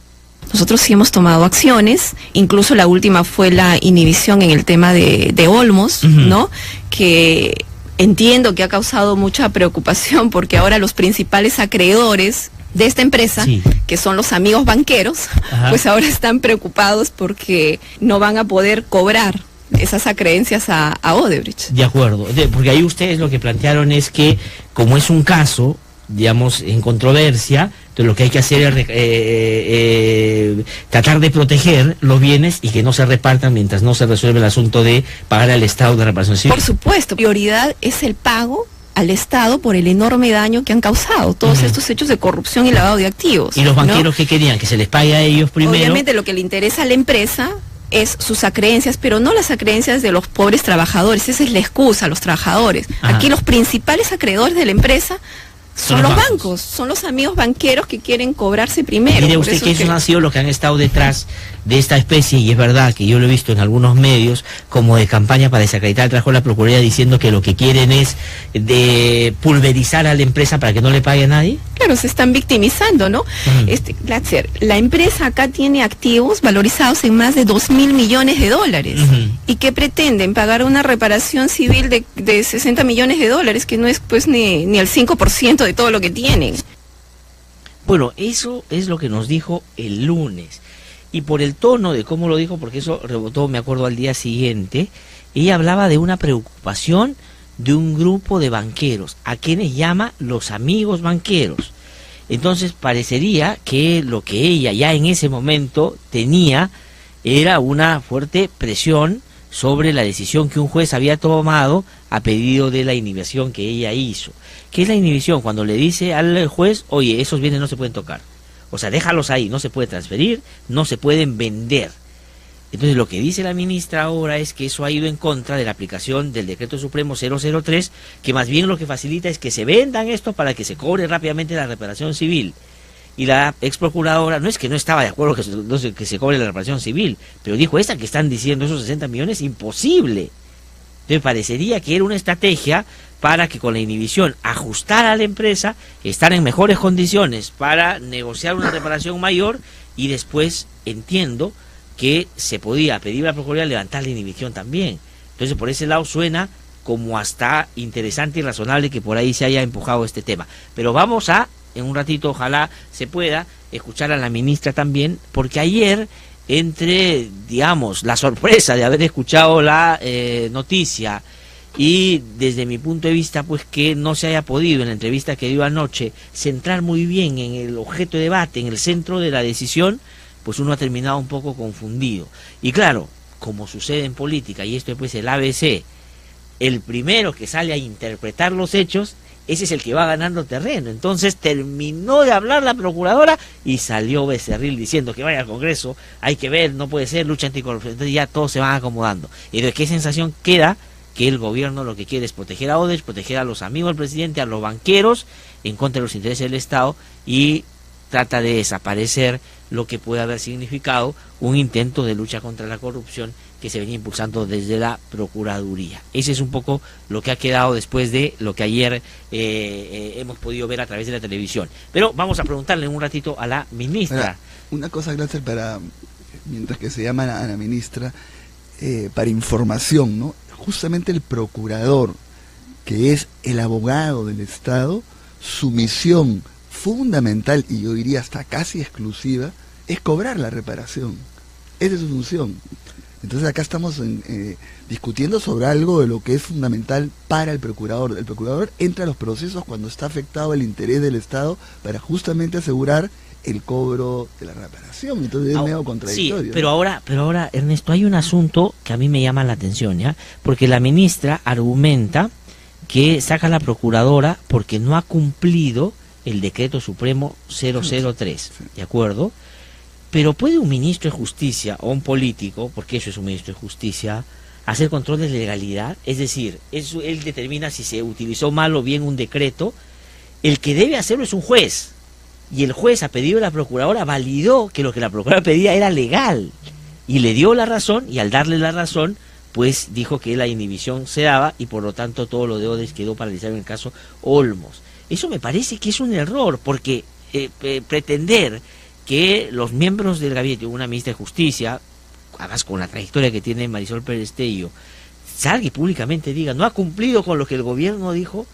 Nosotros sí hemos tomado acciones, incluso la última fue la inhibición en el tema de Olmos, ¿no? Que entiendo que ha causado mucha preocupación porque ahora los principales acreedores de esta empresa, que son los amigos banqueros, pues ahora están preocupados porque no van a poder cobrar esas acreencias a Odebrecht. De acuerdo, porque ahí ustedes lo que plantearon es que como es un caso, digamos, en controversia, entonces lo que hay que hacer es tratar de proteger los bienes y que no se repartan mientras no se resuelve el asunto de pagar al Estado de reparación civil. Por supuesto, prioridad es el pago al Estado por el enorme daño que han causado todos estos hechos de corrupción y lavado de activos. ¿Y los banqueros qué querían? ¿Que se les pague a ellos primero? Obviamente lo que le interesa a la empresa es sus acreencias, pero no las acreencias de los pobres trabajadores. Esa es la excusa, los trabajadores. Aquí los principales acreedores de la empresa son los bancos, son los amigos banqueros que quieren cobrarse primero. Mire usted que esos han sido los que han estado detrás de esta especie, y es verdad que yo lo he visto en algunos medios, como de campaña para desacreditar el trabajo de la Procuraduría, diciendo que lo que quieren es de pulverizar a la empresa para que no le pague a nadie. Claro, se están victimizando, ¿no? Glatzer, la empresa acá tiene activos valorizados en más de 2.000 millones de dólares. ¿Y qué pretenden? Pagar una reparación civil de 60 millones de dólares, que no es pues ni el 5% de todo lo que tienen. Bueno, eso es lo que nos dijo el lunes. Y por el tono de cómo lo dijo, porque eso rebotó, me acuerdo, al día siguiente, ella hablaba de una preocupación de un grupo de banqueros, a quienes llama los amigos banqueros. Entonces parecería que lo que ella ya en ese momento tenía era una fuerte presión sobre la decisión que un juez había tomado a pedido de la inhibición que ella hizo. ¿Qué es la inhibición? Cuando le dice al juez, oye, esos bienes no se pueden tocar. O sea, déjalos ahí, no se puede transferir, no se pueden vender. Entonces lo que dice la ministra ahora es que eso ha ido en contra de la aplicación del Decreto Supremo 003, que más bien lo que facilita es que se vendan estos para que se cobre rápidamente la reparación civil. Y la ex procuradora, no es que no estaba de acuerdo que se cobre la reparación civil, pero dijo, esta que están diciendo esos 60 millones, imposible. Entonces parecería que era una estrategia para que con la inhibición ajustara a la empresa, estar en mejores condiciones para negociar una reparación mayor, y después entiendo que se podía pedir a la Procuraduría levantar la inhibición también. Entonces por ese lado suena como hasta interesante y razonable que por ahí se haya empujado este tema. Pero vamos a, en un ratito, ojalá se pueda escuchar a la ministra también, porque ayer, entre, digamos, la sorpresa de haber escuchado la noticia y desde mi punto de vista, pues que no se haya podido en la entrevista que dio anoche centrar muy bien en el objeto de debate, en el centro de la decisión, pues uno ha terminado un poco confundido. Y claro, como sucede en política, y esto es pues el ABC, el primero que sale a interpretar los hechos, ese es el que va ganando terreno. Entonces terminó de hablar la procuradora y salió Becerril diciendo que vaya al Congreso, hay que ver, no puede ser, lucha anticorrupción. Entonces ya todos se van acomodando. Y entonces, ¿qué sensación queda? Que el gobierno lo que quiere es proteger a Odebrecht, proteger a los amigos del presidente, a los banqueros, en contra de los intereses del Estado, y trata de desaparecer lo que puede haber significado un intento de lucha contra la corrupción que se venía impulsando desde la Procuraduría. Ese es un poco lo que ha quedado después de lo que ayer hemos podido ver a través de la televisión. Pero vamos a preguntarle un ratito a la ministra. Ahora, una cosa, Glatzer, mientras que se llama a la ministra, para información, ¿no? Justamente el procurador, que es el abogado del Estado, su misión fundamental, y yo diría hasta casi exclusiva, es cobrar la reparación. Esa es su función. Entonces acá estamos discutiendo sobre algo de lo que es fundamental para el procurador. El procurador entra a los procesos cuando está afectado el interés del Estado para justamente asegurar el cobro de la reparación. Entonces es medio contradictorio. Sí, pero ahora, Ernesto, hay un asunto que a mí me llama la atención, ¿ya? Porque la ministra argumenta que saca a la procuradora porque no ha cumplido el Decreto Supremo 003, ¿de acuerdo? Pero ¿puede un ministro de Justicia o un político, porque eso es un ministro de Justicia, hacer control de legalidad, es decir, él determina si se utilizó mal o bien un decreto. El que debe hacerlo es un juez, y el juez, a pedido de la procuradora, validó que lo que la procuradora pedía era legal, y le dio la razón, y al darle la razón, pues dijo que la inhibición se daba, y por lo tanto todo lo de Odebrecht quedó paralizado en el caso Olmos. Eso me parece que es un error, porque pretender que los miembros del gabinete, una ministra de Justicia, además con la trayectoria que tiene Marisol Perestello, salga y públicamente diga, no ha cumplido con lo que el gobierno dijo,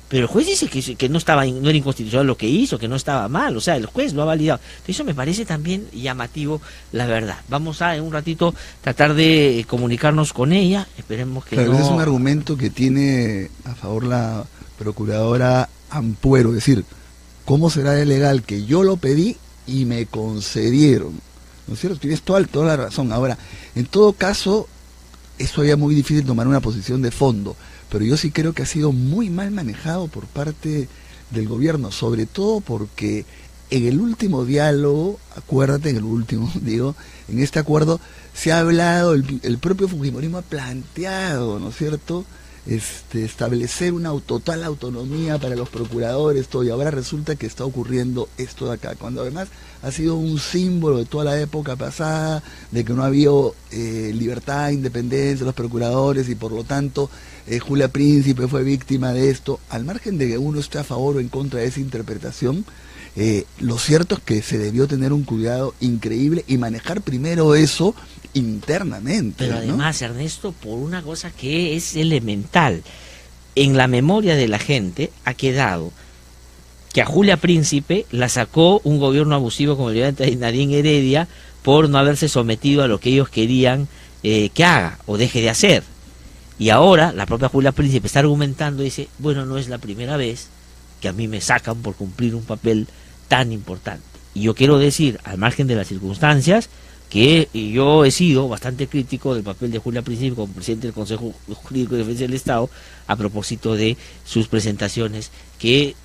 pero el juez dice que no era inconstitucional lo que hizo, que no estaba mal, o sea, el juez lo ha validado. Eso me parece también llamativo, la verdad. Vamos a, en un ratito, tratar de comunicarnos con ella, esperemos que claro, no... Ese es un argumento que tiene a favor la procuradora Ampuero, es decir, ¿cómo será de legal que yo lo pedí y me concedieron? ¿No es cierto? Tienes toda la razón. Ahora, en todo caso, es todavía muy difícil tomar una posición de fondo, pero yo sí creo que ha sido muy mal manejado por parte del gobierno, sobre todo porque en el último diálogo, acuérdate, en este acuerdo se ha hablado, el propio fujimorismo ha planteado, ¿no es cierto?, establecer una total autonomía para los procuradores, todo, y ahora resulta que está ocurriendo esto de acá, cuando además ha sido un símbolo de toda la época pasada, de que no había libertad, independencia de los procuradores, y por lo tanto Julia Príncipe fue víctima de esto. Al margen de que uno esté a favor o en contra de esa interpretación, lo cierto es que se debió tener un cuidado increíble y manejar primero eso internamente. Pero además, ¿no, Ernesto, por una cosa que es elemental? En la memoria de la gente ha quedado que a Julia Príncipe la sacó un gobierno abusivo como el de Nadine Heredia por no haberse sometido a lo que ellos querían que haga o deje de hacer. Y ahora la propia Julia Príncipe está argumentando y dice, bueno, no es la primera vez que a mí me sacan por cumplir un papel tan importante. Y yo quiero decir, al margen de las circunstancias, que yo he sido bastante crítico del papel de Julia Príncipe como presidente del Consejo Jurídico de Defensa del Estado a propósito de sus presentaciones que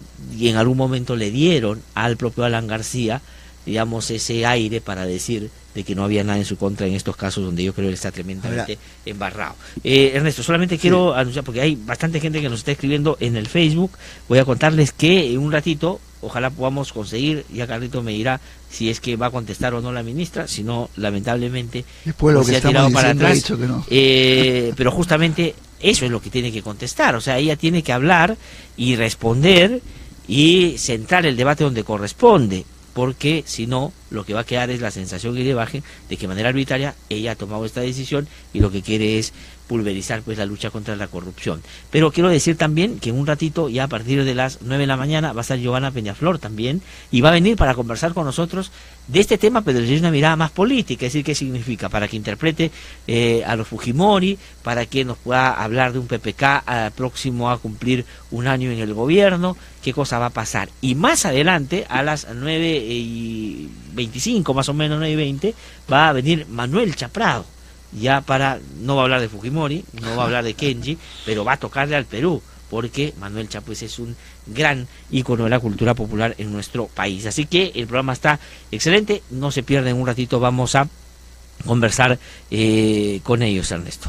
en algún momento le dieron al propio Alan García, digamos, ese aire para decir de que no había nada en su contra en estos casos donde yo creo que él está tremendamente embarrado. Ernesto, solamente quiero anunciar, porque hay bastante gente que nos está escribiendo en el Facebook, voy a contarles que en un ratito, ojalá podamos conseguir, ya Carlito me dirá si es que va a contestar o no la ministra, si no, lamentablemente, después lo que se ha tirado para atrás, ha dicho que no. Pero justamente eso es lo que tiene que contestar, o sea, ella tiene que hablar y responder y centrar el debate donde corresponde, porque si no, lo que va a quedar es la sensación y la imagen de que de manera arbitraria ella ha tomado esta decisión y lo que quiere es pulverizar pues la lucha contra la corrupción. Pero quiero decir también que en un ratito, ya a partir de las 9 de la mañana, va a estar Giovanna Peñaflor también, y va a venir para conversar con nosotros de este tema, pero desde una mirada más política, es decir, qué significa, para que interprete a los Fujimori, para que nos pueda hablar de un PPK próximo a cumplir un año en el gobierno, qué cosa va a pasar. Y más adelante, a las 9:25, más o menos 9:20, va a venir Manuel Chaprado, ya para, no va a hablar de Fujimori, no va a hablar de Kenji, pero va a tocarle al Perú, porque Manuel Chapuz es un gran ícono de la cultura popular en nuestro país. Así que el programa está excelente, no se pierden, un ratito vamos a conversar con ellos, Ernesto.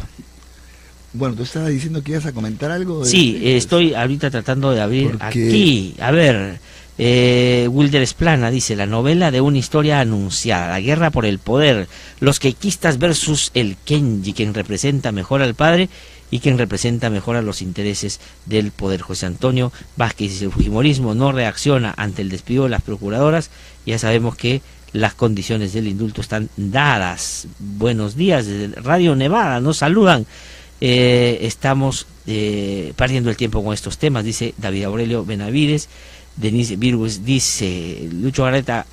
Bueno, tú estabas diciendo que ibas a comentar algo. Sí, estoy ahorita tratando de abrir aquí, a ver... Wilder Esplana dice, la novela de una historia anunciada, la guerra por el poder, los quequistas versus el Kenji, quien representa mejor al padre y quien representa mejor a los intereses del poder. José Antonio Vázquez dice, el fujimorismo no reacciona ante el despido de las procuradoras, ya sabemos que las condiciones del indulto están dadas. Buenos días, desde Radio Nevada nos saludan. Estamos perdiendo el tiempo con estos temas, dice David Aurelio Benavides. Denise Virgus dice, Lucho Garreta,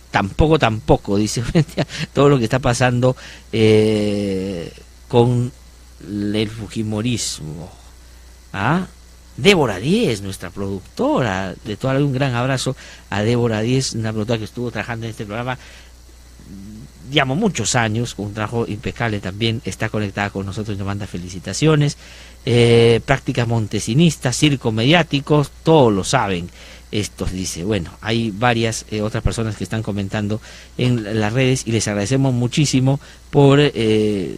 tampoco, dice, todo lo que está pasando con el fujimorismo. Débora Díez, nuestra productora, de toda un gran abrazo a Débora Díez, una productora que estuvo trabajando en este programa, digamos, muchos años, con un trabajo impecable también, está conectada con nosotros, nos manda felicitaciones. Prácticas montesinistas, circo mediáticos, todos lo saben. estos, dice. Bueno, hay varias otras personas que están comentando en las redes y les agradecemos muchísimo por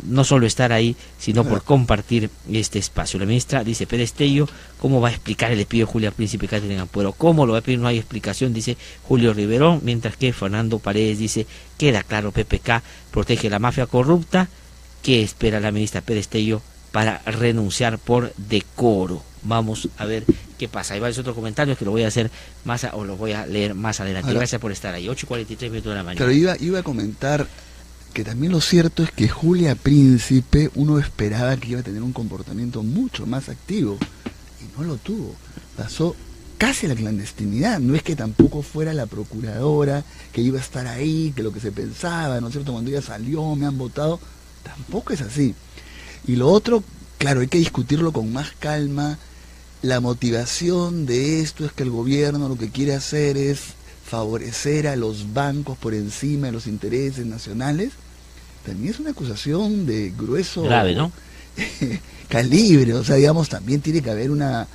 no solo estar ahí, sino por compartir este espacio. La ministra dice, Pérez Tello, ¿cómo va a explicar el despido de Julia Príncipe y Catherine Ampuero? ¿Cómo lo va a pedir? No hay explicación, dice Julio Riverón, mientras que Fernando Paredes dice, queda claro, PPK protege la mafia corrupta. ¿Qué espera la ministra Pérez Tello para renunciar por decoro? Vamos a ver qué pasa. Hay varios otros comentarios que lo voy a hacer los voy a leer más adelante. Ahora, gracias por estar ahí. 8:43 minutos de la mañana. Pero iba a comentar que también lo cierto es que Julia Príncipe, uno esperaba que iba a tener un comportamiento mucho más activo y no lo tuvo. Pasó casi a la clandestinidad. No es que tampoco fuera la procuradora que iba a estar ahí, que lo que se pensaba, ¿no es cierto? Cuando ella salió, me han votado. Tampoco es así. Y lo otro, claro, hay que discutirlo con más calma. La motivación de esto es que el gobierno lo que quiere hacer es favorecer a los bancos por encima de los intereses nacionales. También es una acusación de grueso grave, ¿no? calibre, o sea, digamos, también tiene que haber una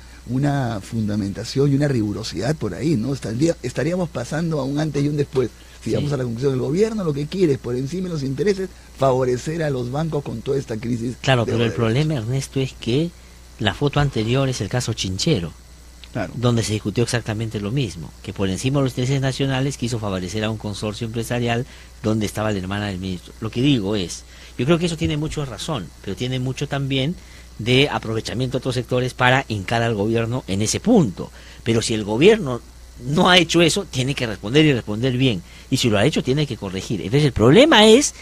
fundamentación y una rigurosidad por ahí, ¿no? Estaríamos pasando a un antes y un después. Si vamos a la conclusión del gobierno, lo que quiere es por encima de los intereses favorecer a los bancos con toda esta crisis. Claro, pero el problema, Ernesto, es que la foto anterior es el caso Chinchero, claro, donde se discutió exactamente lo mismo, que por encima de los intereses nacionales quiso favorecer a un consorcio empresarial donde estaba la hermana del ministro. Lo que digo es, yo creo que eso tiene mucho razón, pero tiene mucho también de aprovechamiento de otros sectores para hincar al gobierno en ese punto. Pero si el gobierno no ha hecho eso, tiene que responder y responder bien. Y si lo ha hecho, tiene que corregir. Entonces el problema es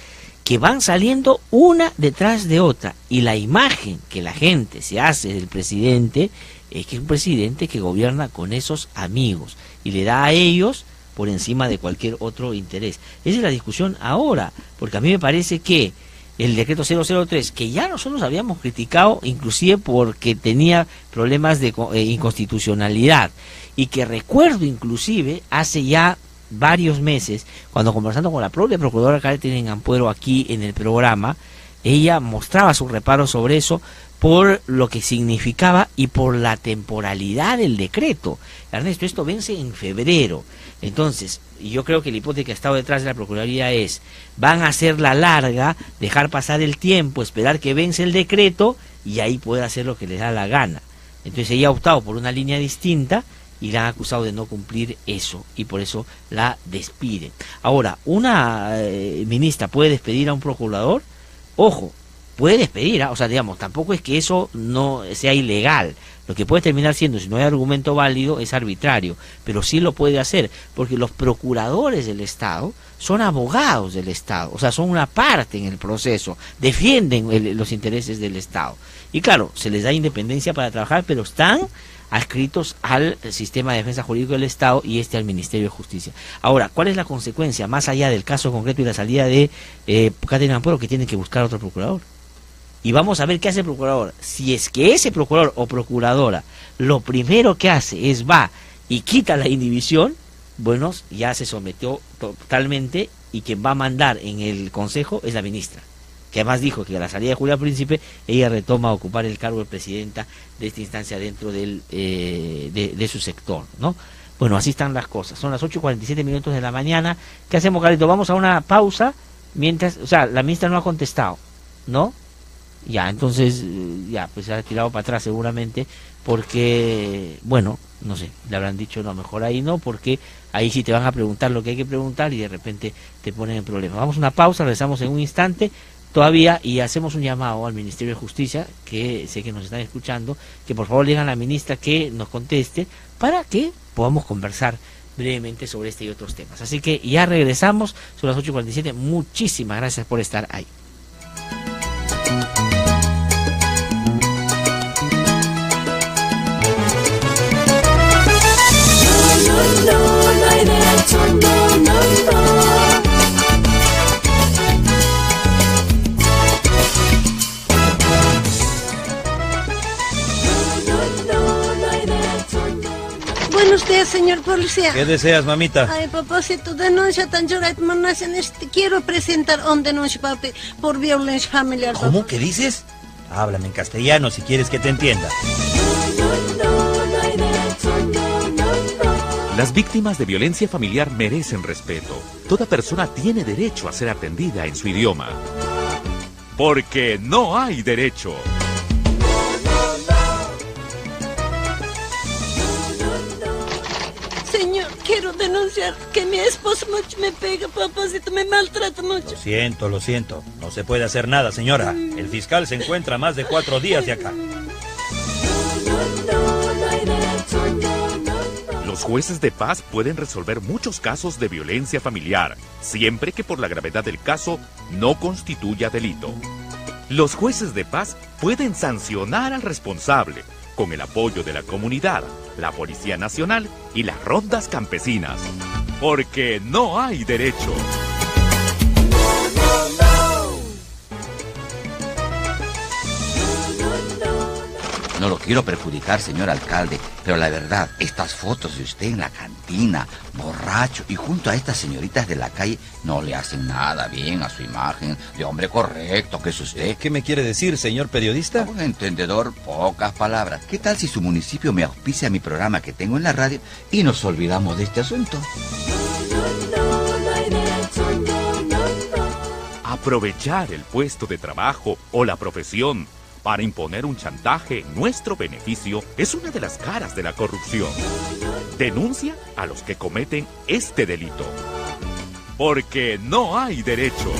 que van saliendo una detrás de otra. Y la imagen que la gente se hace del presidente es que es un presidente que gobierna con esos amigos y le da a ellos por encima de cualquier otro interés. Esa es la discusión ahora, porque a mí me parece que el decreto 003, que ya nosotros habíamos criticado inclusive porque tenía problemas de inconstitucionalidad, y que recuerdo inclusive hace ya varios meses, cuando conversando con la propia procuradora Catherine Ampuero aquí en el programa, ella mostraba su reparo sobre eso por lo que significaba y por la temporalidad del decreto. Ernesto, esto vence en febrero. Entonces, yo creo que la hipótesis que ha estado detrás de la Procuraduría es, van a hacerla larga, dejar pasar el tiempo, esperar que vence el decreto y ahí poder hacer lo que les da la gana. Entonces ella ha optado por una línea distinta y la han acusado de no cumplir eso y por eso la despiden. Ahora, ¿una ministra puede despedir a un procurador? Ojo, puede despedir, o sea, digamos, tampoco es que eso no sea ilegal. Lo que puede terminar siendo, si no hay argumento válido, es arbitrario, pero sí lo puede hacer, porque los procuradores del Estado son abogados del Estado, o sea, son una parte en el proceso, defienden los intereses del Estado. Y claro, se les da independencia para trabajar, pero están adscritos al sistema de defensa jurídico del Estado y al Ministerio de Justicia. Ahora, ¿cuál es la consecuencia, más allá del caso concreto y la salida de Catherine Ampuero, que tienen que buscar otro procurador? Y vamos a ver qué hace el procurador. Si es que ese procurador o procuradora lo primero que hace es va y quita la inhibición, bueno, ya se sometió totalmente y quien va a mandar en el Consejo es la ministra, que además dijo que a la salida de Julia Príncipe ella retoma a ocupar el cargo de presidenta de esta instancia dentro de su sector, ¿no? Bueno, así están las cosas. Son las 8:47 minutos de la mañana. ¿Qué hacemos, Carlito? Vamos a una pausa mientras, o sea, la ministra no ha contestado, ¿no? Ya, entonces, ya, pues se ha tirado para atrás seguramente, porque, bueno, no sé, le habrán dicho, no, mejor ahí no, porque ahí sí te van a preguntar lo que hay que preguntar y de repente te ponen en problemas. Vamos a una pausa, regresamos en un instante todavía y hacemos un llamado al Ministerio de Justicia, que sé que nos están escuchando, que por favor le digan a la ministra que nos conteste para que podamos conversar brevemente sobre este y otros temas. Así que ya regresamos, son las 8:47, muchísimas gracias por estar ahí. No hay derecho, no. Buenos días, señor policía. ¿Qué deseas, mamita? Ay, propósito, denuncia tan llorada, quiero presentar una denuncia por violencia familiar. ¿Cómo? ¿Qué dices? Háblame en castellano si quieres que te entienda. Las víctimas de violencia familiar merecen respeto. Toda persona tiene derecho a ser atendida en su idioma. Porque no hay derecho. Señor, quiero denunciar que mi esposo mucho me pega, papacito, me maltrata mucho. Lo siento. No se puede hacer nada, señora. El fiscal se encuentra a más de 4 días de acá. Los jueces de paz pueden resolver muchos casos de violencia familiar, siempre que por la gravedad del caso no constituya delito. Los jueces de paz pueden sancionar al responsable, con el apoyo de la comunidad, la Policía Nacional y las rondas campesinas. Porque no hay derecho. No lo quiero perjudicar, señor alcalde, pero la verdad, estas fotos de usted en la cantina, borracho, y junto a estas señoritas de la calle, no le hacen nada bien a su imagen de hombre correcto que es usted. ¿Qué me quiere decir, señor periodista? Un entendedor, pocas palabras. ¿Qué tal si su municipio me auspicia mi programa que tengo en la radio y nos olvidamos de este asunto? Aprovechar el puesto de trabajo o la profesión para imponer un chantaje en nuestro beneficio es una de las caras de la corrupción. Denuncia a los que cometen este delito. Porque no hay derecho.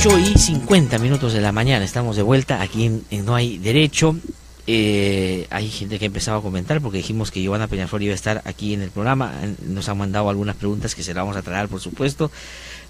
Y 50 minutos de la mañana, estamos de vuelta aquí en No Hay Derecho. Hay gente que ha empezado a comentar porque dijimos que Giovanna Peñaflor iba a estar aquí en el programa. Nos han mandado algunas preguntas que se las vamos a traer, por supuesto.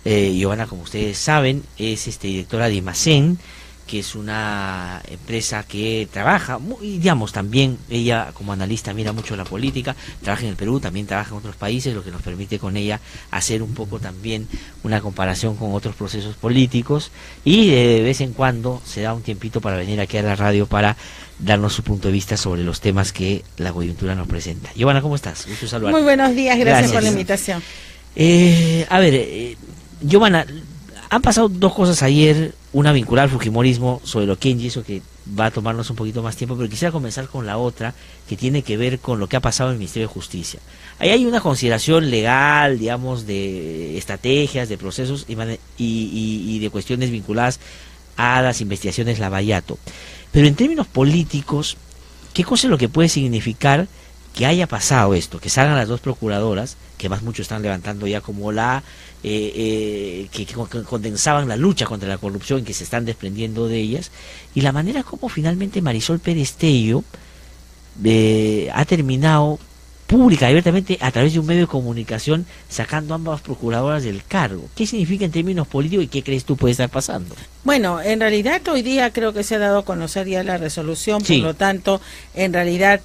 Giovanna, como ustedes saben, es directora de Imacén, que es una empresa que trabaja, digamos, también ella como analista mira mucho la política, trabaja en el Perú, también trabaja en otros países, lo que nos permite con ella hacer un poco también una comparación con otros procesos políticos, y de vez en cuando se da un tiempito para venir aquí a la radio para darnos su punto de vista sobre los temas que la coyuntura nos presenta. Giovanna, ¿cómo estás? Gusto saludarte. Muy buenos días, gracias por la invitación. Giovanna, han pasado dos cosas ayer, una vinculada al fujimorismo sobre lo Kenji, eso que va a tomarnos un poquito más tiempo, pero quisiera comenzar con la otra, que tiene que ver con lo que ha pasado en el Ministerio de Justicia. Ahí hay una consideración legal, digamos, de estrategias, de procesos y de cuestiones vinculadas a las investigaciones Lavallato. Pero en términos políticos, ¿qué cosa es lo que puede significar que haya pasado esto? Que salgan las dos procuradoras, que más muchos están levantando ya como que condensaban la lucha contra la corrupción, que se están desprendiendo de ellas, y la manera como finalmente Marisol Pérez Tello ha terminado pública y abiertamente a través de un medio de comunicación sacando ambas procuradoras del cargo. ¿Qué significa en términos políticos y qué crees tú puede estar pasando? Bueno, en realidad hoy día creo que se ha dado a conocer ya la resolución, sí. Por lo tanto, en realidad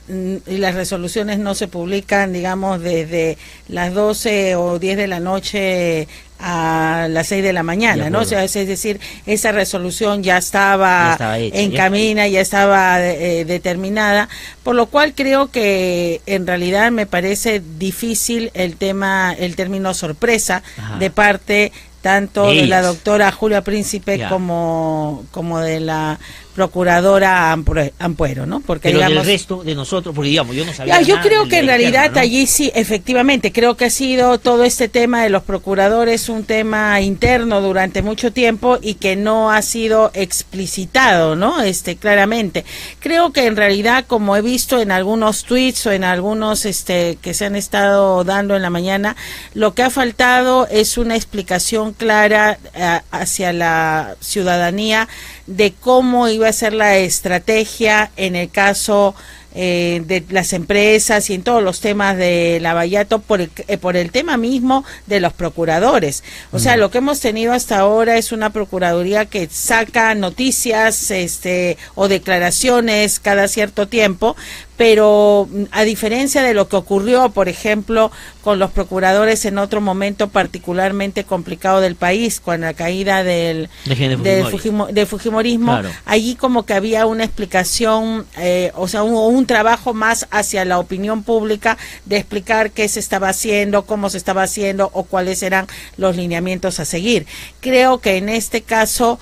las resoluciones no se publican, digamos, desde las 12 o 10 de la noche a las 6 de la mañana, ¿no? O sea, es decir, esa resolución ya estaba hecha, en camino, ya estaba determinada, por lo cual creo que en realidad me parece difícil el término sorpresa. Ajá. De parte tanto de la doctora Julia Príncipe como de la procuradora Ampuero, ¿no? Porque pero digamos, del resto de nosotros, porque digamos, yo no sabía yo nada creo que en realidad interna, ¿no? Allí sí, efectivamente, creo que ha sido todo este tema de los procuradores un tema interno durante mucho tiempo y que no ha sido explicitado, ¿no? Claramente. Creo que en realidad, como he visto en algunos tweets o en algunos que se han estado dando en la mañana, lo que ha faltado es una explicación clara hacia la ciudadanía de cómo iba a ser la estrategia en el caso de las empresas y en todos los temas de Lavallato por el tema mismo de los procuradores. O sea, lo que hemos tenido hasta ahora es una procuraduría que saca noticias o declaraciones cada cierto tiempo, pero a diferencia de lo que ocurrió, por ejemplo, con los procuradores en otro momento particularmente complicado del país, con la caída del fujimorismo, claro. Allí como que había una explicación, o sea, un trabajo más hacia la opinión pública de explicar qué se estaba haciendo, cómo se estaba haciendo o cuáles eran los lineamientos a seguir. Creo que en este caso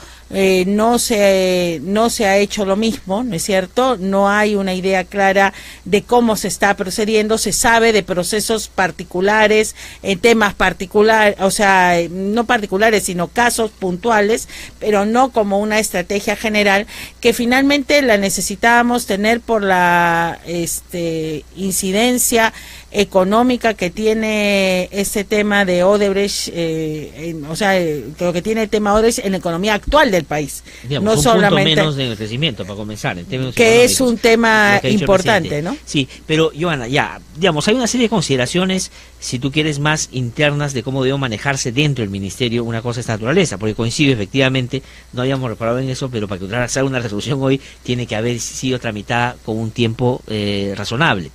no se ha hecho lo mismo, ¿no es cierto? No hay una idea clara de cómo se está procediendo. Se sabe de procesos particulares, temas particulares, o sea, no particulares, sino casos puntuales, pero no como una estrategia general que finalmente la necesitábamos tener por la incidencia económica que tiene este tema de Odebrecht, o sea, lo que tiene el tema Odebrecht en la economía actual del país. Digamos, no un solamente punto menos de crecimiento, para comenzar, en términos que es un tema importante, ¿no? Sí, pero Johanna, ya, digamos, hay una serie de consideraciones, si tú quieres, más internas de cómo debe manejarse dentro del ministerio una cosa de esta naturaleza, porque coincide efectivamente, no habíamos reparado en eso, pero para que hacer una resolución hoy tiene que haber sido tramitada con un tiempo razonable.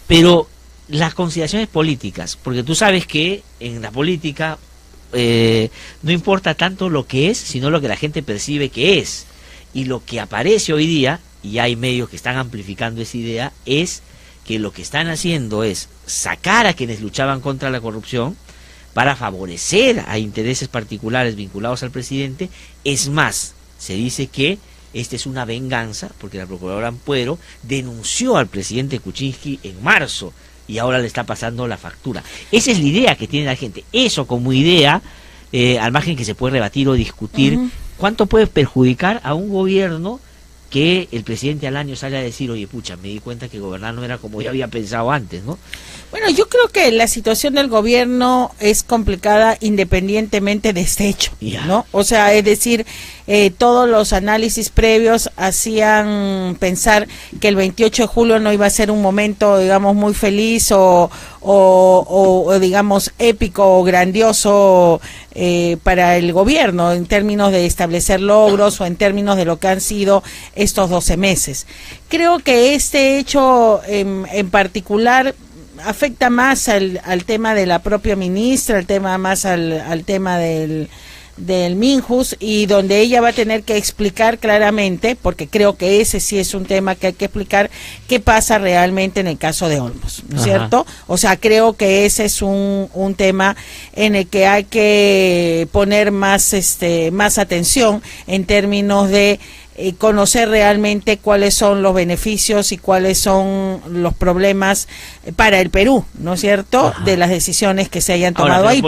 Pero las consideraciones políticas, porque tú sabes que en la política no importa tanto lo que es, sino lo que la gente percibe que es. Y lo que aparece hoy día, y hay medios que están amplificando esa idea, es que lo que están haciendo es sacar a quienes luchaban contra la corrupción para favorecer a intereses particulares vinculados al presidente. Es más, se dice que esta es una venganza, porque la procuradora Ampuero denunció al presidente Kuczynski en marzo, y ahora le está pasando la factura. Esa es la idea que tiene la gente. Eso como idea, al margen que se puede rebatir o discutir, ¿cuánto puede perjudicar a un gobierno que el presidente al año sale a decir, oye, pucha, me di cuenta que gobernar no era como yo había pensado antes, ¿no? Bueno, yo creo que la situación del gobierno es complicada independientemente de este hecho, ¿no? O sea, es decir, todos los análisis previos hacían pensar que el 28 de julio no iba a ser un momento, digamos, muy feliz o digamos, épico o grandioso para el gobierno en términos de establecer logros o en términos de lo que han sido estos 12 meses. Creo que este hecho en particular afecta más al tema de la propia ministra, al tema más al tema del Minjus, y donde ella va a tener que explicar claramente, porque creo que ese sí es un tema que hay que explicar, qué pasa realmente en el caso de Olmos, ¿no es cierto? O sea, creo que ese es un tema en el que hay que poner más atención en términos de conocer realmente cuáles son los beneficios y cuáles son los problemas para el Perú, ¿no es cierto?, de las decisiones que se hayan tomado ahí.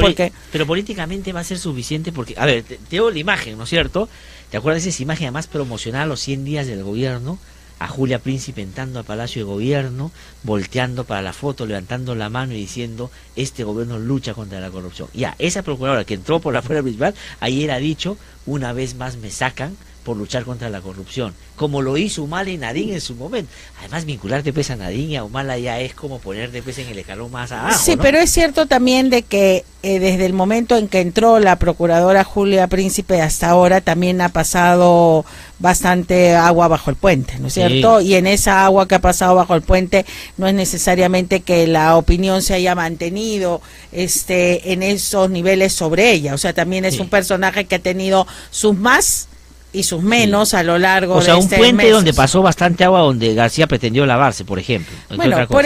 Pero políticamente va a ser suficiente porque, a ver, te doy la imagen, ¿no es cierto? ¿Te acuerdas de esa imagen además promocional, los 100 días del gobierno? A Julia Príncipe entrando al Palacio de Gobierno, volteando para la foto, levantando la mano y diciendo, este gobierno lucha contra la corrupción. Ya, esa procuradora que entró por la fuerza principal, ayer ha dicho, una vez más me sacan por luchar contra la corrupción, como lo hizo Humala y Nadine en su momento. Además, vincularte pues a Nadine y a Humala ya es como ponerte pues en el escalón más abajo, sí, ¿no? Pero es cierto también de que desde el momento en que entró la procuradora Julia Príncipe hasta ahora también ha pasado bastante agua bajo el puente, ¿no es cierto? Y en esa agua que ha pasado bajo el puente no es necesariamente que la opinión se haya mantenido en esos niveles sobre ella. O sea, también es un personaje que ha tenido sus más y sus menos a lo largo de un puente meses. Donde pasó bastante agua, donde García pretendió lavarse, por ejemplo. Bueno, por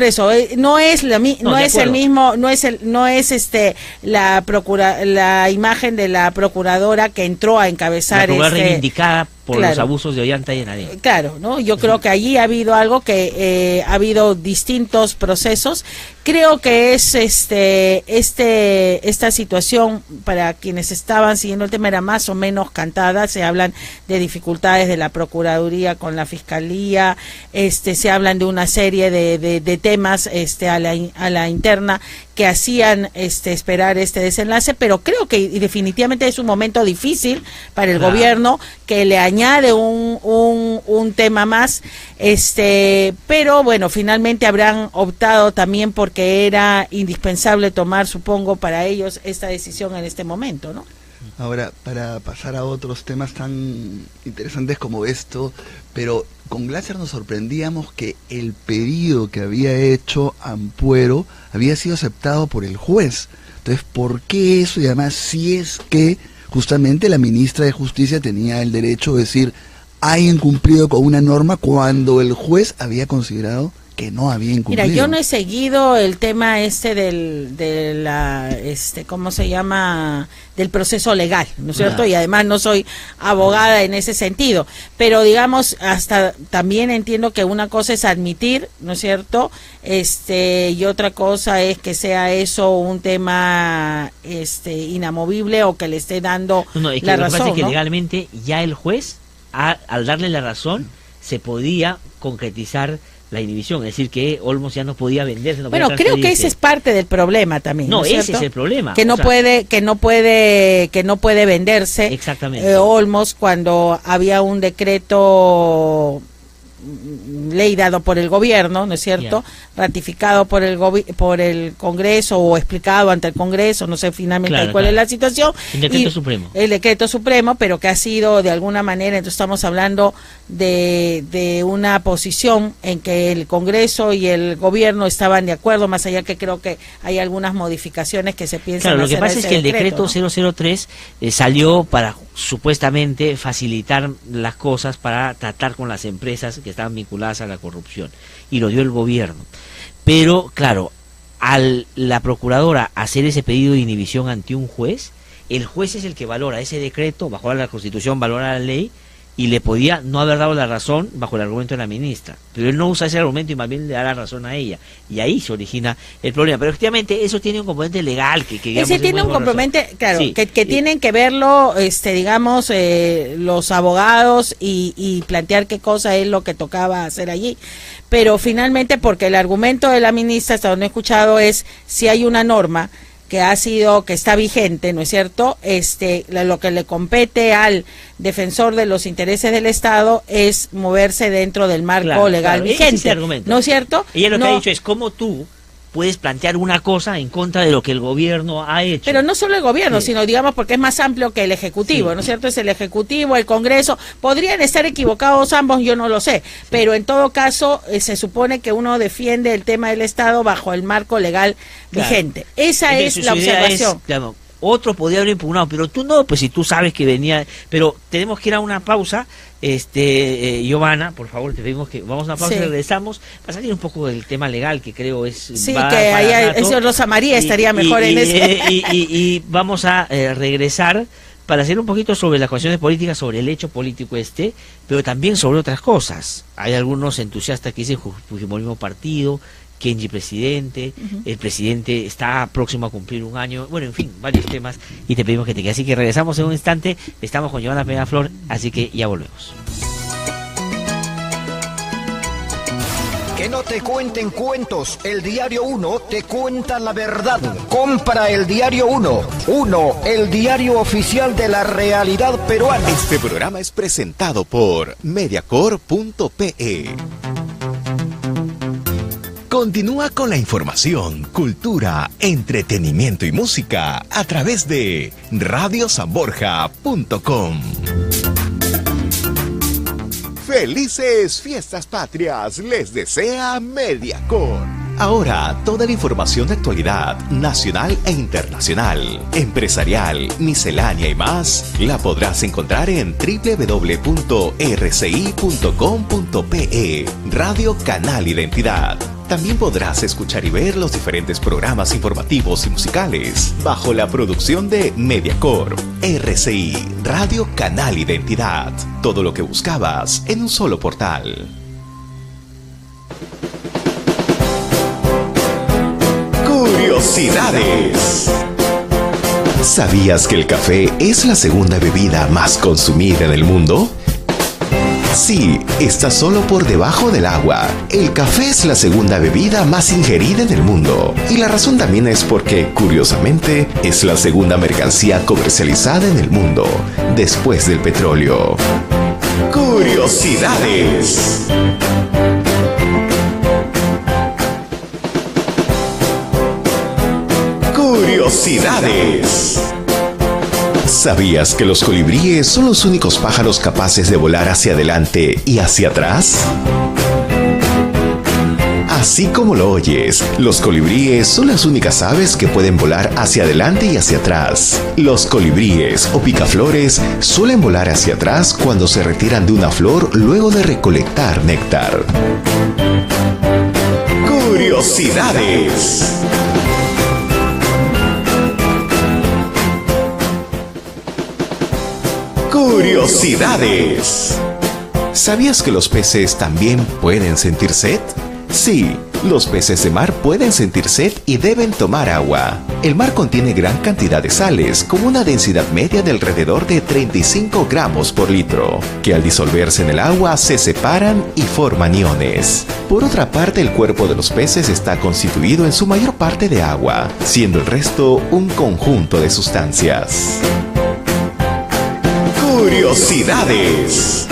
eso no es la imagen de la procuradora que entró a encabezar reivindicada por los abusos de Ollanta y Nadine. Claro, ¿no? Yo creo que allí ha habido algo que ha habido distintos procesos. Creo que es esta situación, para quienes estaban siguiendo el tema, era más o menos cantada. Se hablan de dificultades de la Procuraduría con la Fiscalía, se hablan de una serie de temas a la interna que hacían esperar este desenlace, pero creo que definitivamente es un momento difícil para el gobierno, que le añade un tema más, pero bueno, finalmente habrán optado también porque era indispensable tomar, supongo, para ellos esta decisión en este momento, ¿no? Ahora, para pasar a otros temas tan interesantes como esto, pero con Glasser nos sorprendíamos que el pedido que había hecho Ampuero había sido aceptado por el juez. Entonces, ¿por qué eso? Y además, si es que justamente la ministra de Justicia tenía el derecho de decir, ha incumplido con una norma cuando el juez había considerado que no había incumplido. Mira, yo no he seguido el tema ¿cómo se llama? Del proceso legal, ¿no es cierto? Y además no soy abogada en ese sentido, pero digamos, hasta también entiendo que una cosa es admitir, ¿no es cierto? Y otra cosa es que sea eso un tema inamovible o que le esté dando es que la lo que razón, pasa es que ¿no? legalmente ya el juez, al darle la razón, se podía concretizar la inhibición, es decir, que Olmos ya no podía venderse. Bueno, creo que ese es parte del problema también. No, ¿es ese cierto? es el problema. Que no puede venderse. Exactamente. Olmos cuando había un decreto ley dado por el gobierno, ¿no es cierto? Ratificado por el Congreso o explicado ante el Congreso, no sé finalmente cuál es la situación. El decreto supremo. El decreto supremo, pero que ha sido de alguna manera, entonces estamos hablando de una posición en que el Congreso y el gobierno estaban de acuerdo, más allá que creo que hay algunas modificaciones que se piensan Claro, lo hacer que pasa es que el decreto, ¿no? 003 salió para supuestamente facilitar las cosas para tratar con las empresas que estaban vinculadas a la corrupción, y lo dio el gobierno. Pero claro, al la procuradora hacer ese pedido de inhibición ante un juez, el juez es el que valora ese decreto, bajo la Constitución valora la ley, y le podía no haber dado la razón bajo el argumento de la ministra, pero él no usa ese argumento y más bien le da la razón a ella, y ahí se origina el problema. Pero efectivamente eso tiene un componente legal que ese tiene un componente, claro, sí, que tienen que verlo, digamos, los abogados y plantear qué cosa es lo que tocaba hacer allí. Pero finalmente, porque el argumento de la ministra, hasta donde he escuchado, es si hay una norma que está vigente, ¿no es cierto? Lo que le compete al defensor de los intereses del Estado es moverse dentro del marco legal vigente, ese argumento. ¿no es cierto? Ella lo que ha dicho es cómo tú puedes plantear una cosa en contra de lo que el gobierno ha hecho. Pero no solo el gobierno, sino digamos porque es más amplio que el Ejecutivo, ¿no es cierto? Es el Ejecutivo, el Congreso, podrían estar equivocados ambos, yo no lo sé, pero en todo caso se supone que uno defiende el tema del Estado bajo el marco legal vigente. Esa Entonces, es la observación. Otro podría haber impugnado, pero tú no, pues si tú sabes que venía, pero tenemos que ir a una pausa, Giovanna, por favor, te pedimos que vamos a una pausa y regresamos para salir un poco del tema legal, que creo es... Sí, que ahí el señor Rosa María estaría mejor en ese... Y vamos a regresar para hacer un poquito sobre las cuestiones políticas, sobre el hecho político pero también sobre otras cosas. Hay algunos entusiastas que dicen Fujimorismo partido, Kenji presidente, el presidente está próximo a cumplir un año, bueno, en fin, varios temas, y te pedimos que te quedes. Así que regresamos en un instante, estamos con Giovanna Peñaflor, así que ya volvemos. Que no te cuenten cuentos, el Diario 1 te cuenta la verdad. Compra el Diario 1, el diario oficial de la realidad peruana. Este programa es presentado por Mediacorp.pe. Continúa con la información, cultura, entretenimiento y música a través de radiosanborja.com. Felices fiestas patrias les desea Mediacorp. Ahora, toda la información de actualidad nacional e internacional, empresarial, miscelánea y más, la podrás encontrar en www.rci.com.pe, Radio Canal Identidad. También podrás escuchar y ver los diferentes programas informativos y musicales bajo la producción de Mediacorp, RCI, Radio Canal Identidad. Todo lo que buscabas en un solo portal. Curiosidades. ¿Sabías que el café es la segunda bebida más consumida en el mundo? Sí, está solo por debajo del agua. El café es la segunda bebida más ingerida en el mundo. Y la razón también es porque, curiosamente, es la segunda mercancía comercializada en el mundo, después del petróleo. Curiosidades. Curiosidades. ¿Sabías que los colibríes son los únicos pájaros capaces de volar hacia adelante y hacia atrás? Así como lo oyes, los colibríes son las únicas aves que pueden volar hacia adelante y hacia atrás. Los colibríes o picaflores suelen volar hacia atrás cuando se retiran de una flor luego de recolectar néctar. Curiosidades. Curiosidades. ¿Sabías que los peces también pueden sentir sed? Sí, los peces de mar pueden sentir sed y deben tomar agua. El mar contiene gran cantidad de sales, con una densidad media de alrededor de 35 gramos por litro, que al disolverse en el agua se separan y forman iones. Por otra parte, el cuerpo de los peces está constituido en su mayor parte de agua, siendo el resto un conjunto de sustancias. Curiosidades.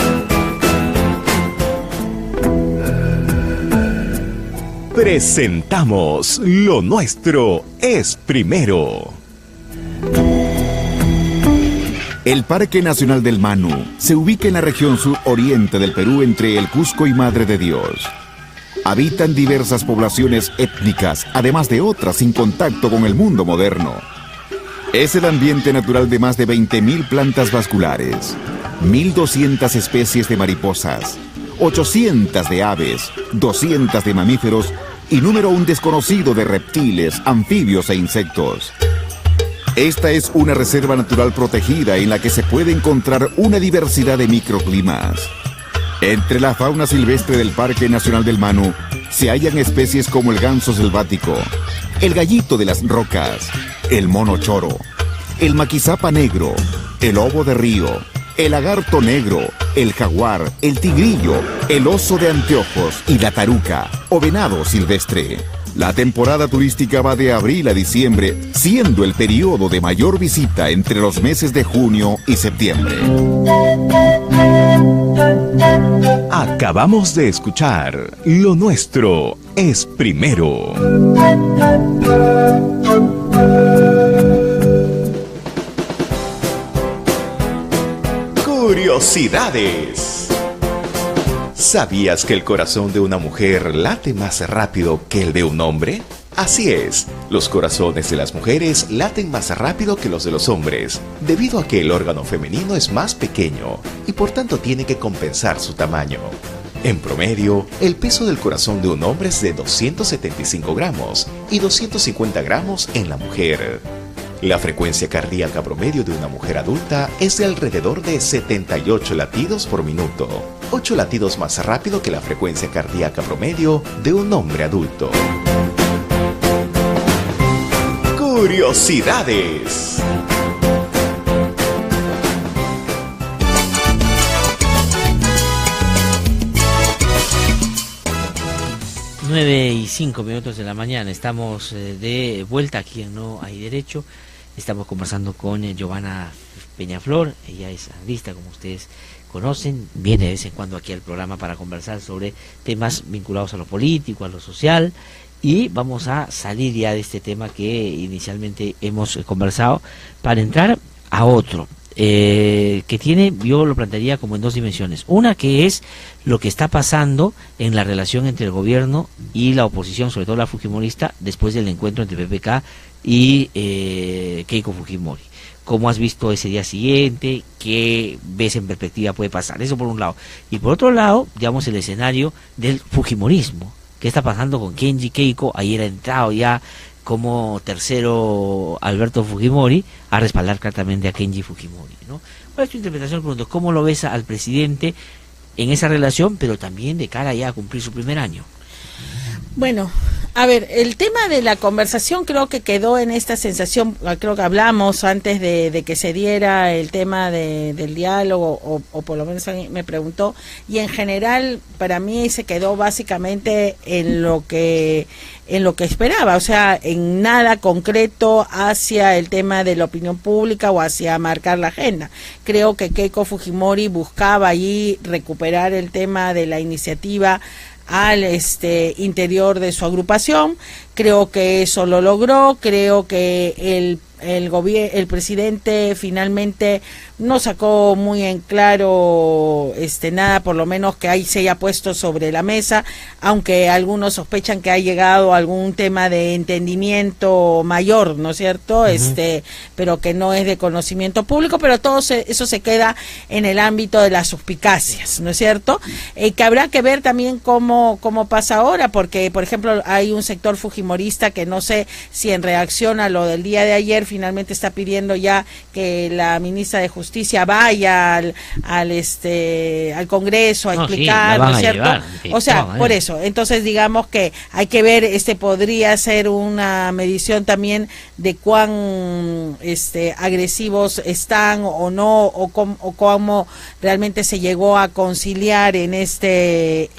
Presentamos Lo Nuestro es Primero. El Parque Nacional del Manu se ubica en la región suroriente del Perú entre el Cusco y Madre de Dios. Habitan diversas poblaciones étnicas, además de otras sin contacto con el mundo moderno. Es el ambiente natural de más de 20.000 plantas vasculares, 1.200 especies de mariposas, 800 de aves, 200 de mamíferos y número aún desconocido de reptiles, anfibios e insectos. Esta es una reserva natural protegida en la que se puede encontrar una diversidad de microclimas. Entre la fauna silvestre del Parque Nacional del Manu se hallan especies como el ganso selvático, el gallito de las rocas, el mono choro, el maquizapa negro, el lobo de río, el lagarto negro, el jaguar, el tigrillo, el oso de anteojos y la taruca o venado silvestre. La temporada turística va de abril a diciembre, siendo el periodo de mayor visita entre los meses de junio y septiembre. Acabamos de escuchar Lo Nuestro es Primero. Curiosidades. ¿Sabías que el corazón de una mujer late más rápido que el de un hombre? Así es, los corazones de las mujeres laten más rápido que los de los hombres, debido a que el órgano femenino es más pequeño y por tanto tiene que compensar su tamaño. En promedio, el peso del corazón de un hombre es de 275 gramos y 250 gramos en la mujer. La frecuencia cardíaca promedio de una mujer adulta es de alrededor de 78 latidos por minuto, 8 latidos más rápido que la frecuencia cardíaca promedio de un hombre adulto. Curiosidades. Nueve y 5 minutos de la mañana, estamos de vuelta aquí en No Hay Derecho. Estamos conversando con Giovanna Peñaflor, ella es analista, como ustedes conocen, viene de vez en cuando aquí al programa para conversar sobre temas vinculados a lo político, a lo social, y vamos a salir ya de este tema que inicialmente hemos conversado para entrar a otro. Que tiene, yo lo plantearía como en dos dimensiones. Una que es lo que está pasando en la relación entre el gobierno y la oposición, sobre todo la fujimorista, después del encuentro entre PPK y Keiko Fujimori. ¿Cómo has visto ese día siguiente? ¿Qué ves en perspectiva puede pasar? Eso por un lado. Y por otro lado, digamos, el escenario del fujimorismo. ¿Qué está pasando con Kenji Keiko? Ayer ha entrado ya como tercero Alberto Fujimori a respaldar claramente a Kenji Fujimori, ¿no? ¿Cuál es tu interpretación? ¿Cómo lo ves al presidente en esa relación, pero también de cara ya a cumplir su primer año? Bueno, a ver, el tema de la conversación creo que quedó en esta sensación, creo que hablamos antes de que se diera el tema del diálogo, o por lo menos alguien me preguntó, y en general para mí se quedó básicamente en lo que esperaba, o sea, en nada concreto hacia el tema de la opinión pública o hacia marcar la agenda. Creo que Keiko Fujimori buscaba allí recuperar el tema de la iniciativa al interior de su agrupación. Creo que eso lo logró, creo que el presidente finalmente no sacó muy en claro nada, por lo menos que ahí se haya puesto sobre la mesa, aunque algunos sospechan que ha llegado algún tema de entendimiento mayor, ¿no es cierto? Pero que no es de conocimiento público, pero todo eso se queda en el ámbito de las suspicacias, ¿no es cierto? Que habrá que ver también cómo pasa ahora, porque por ejemplo hay un sector fujimorista que no sé si en reacción a lo del día de ayer finalmente está pidiendo ya que la ministra de Justicia vaya al Congreso a explicar, ¿no es cierto? O sea, por eso, entonces digamos que hay que ver, podría ser una medición también de cuán agresivos están o no, o cómo realmente se llegó a conciliar en este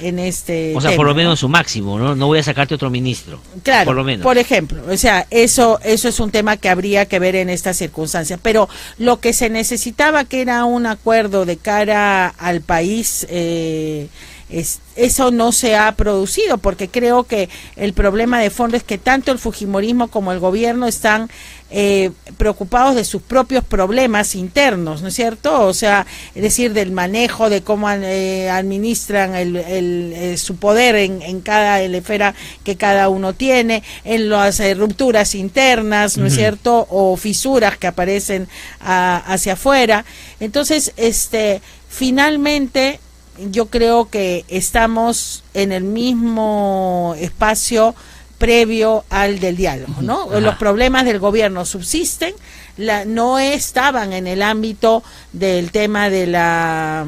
o sea, tema, por lo menos su máximo, no voy a sacarte otro ministro. Claro, por lo menos. Por ejemplo, o sea, eso es un tema que habría que ver en estas circunstancias, pero lo que se necesitaba, que era un acuerdo de cara al país, eso no se ha producido, porque creo que el problema de fondo es que tanto el fujimorismo como el gobierno están preocupados de sus propios problemas internos, ¿no es cierto? O sea, es decir, del manejo de cómo administran su poder en cada esfera que cada uno tiene, en las rupturas internas, ¿no es cierto? O fisuras que aparecen hacia afuera. Entonces, finalmente, yo creo que estamos en el mismo espacio previo al del diálogo, ¿no? Ajá. Los problemas del gobierno subsisten, no estaban en el ámbito del tema de la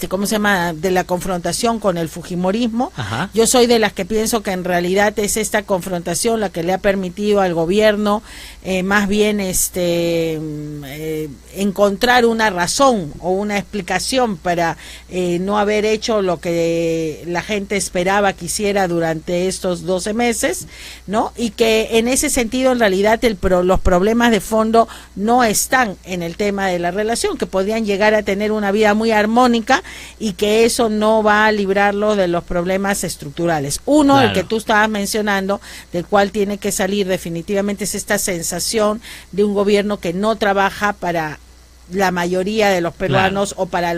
¿cómo se llama?, de la confrontación con el fujimorismo. Ajá. Yo soy de las que pienso que en realidad es esta confrontación la que le ha permitido al gobierno más bien encontrar una razón o una explicación para no haber hecho lo que la gente esperaba que hiciera durante estos 12 meses, ¿no? Y que en ese sentido en realidad los problemas de fondo no están en el tema de la relación, que podrían llegar a tener una vida muy armónica y que eso no va a librarlo de los problemas estructurales. Uno, claro, el que tú estabas mencionando, del cual tiene que salir definitivamente, es esta sensación de un gobierno que no trabaja para la mayoría de los peruanos, claro, o para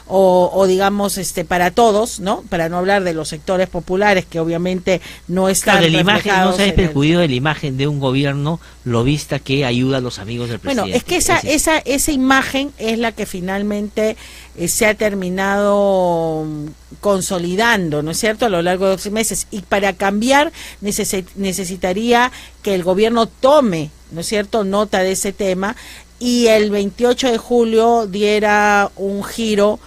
o digamos para todos, ¿no? Para no hablar de los sectores populares que obviamente no están, claro, de la imagen, no se ha perjudido de la imagen de un gobierno lobista que ayuda a los amigos del presidente. Bueno, es que esa imagen es la que finalmente se ha terminado consolidando, ¿no es cierto?, a lo largo de 12 meses, y para cambiar necesitaría que el gobierno tome, ¿no es cierto?, nota de ese tema, y el 28 de julio diera un giro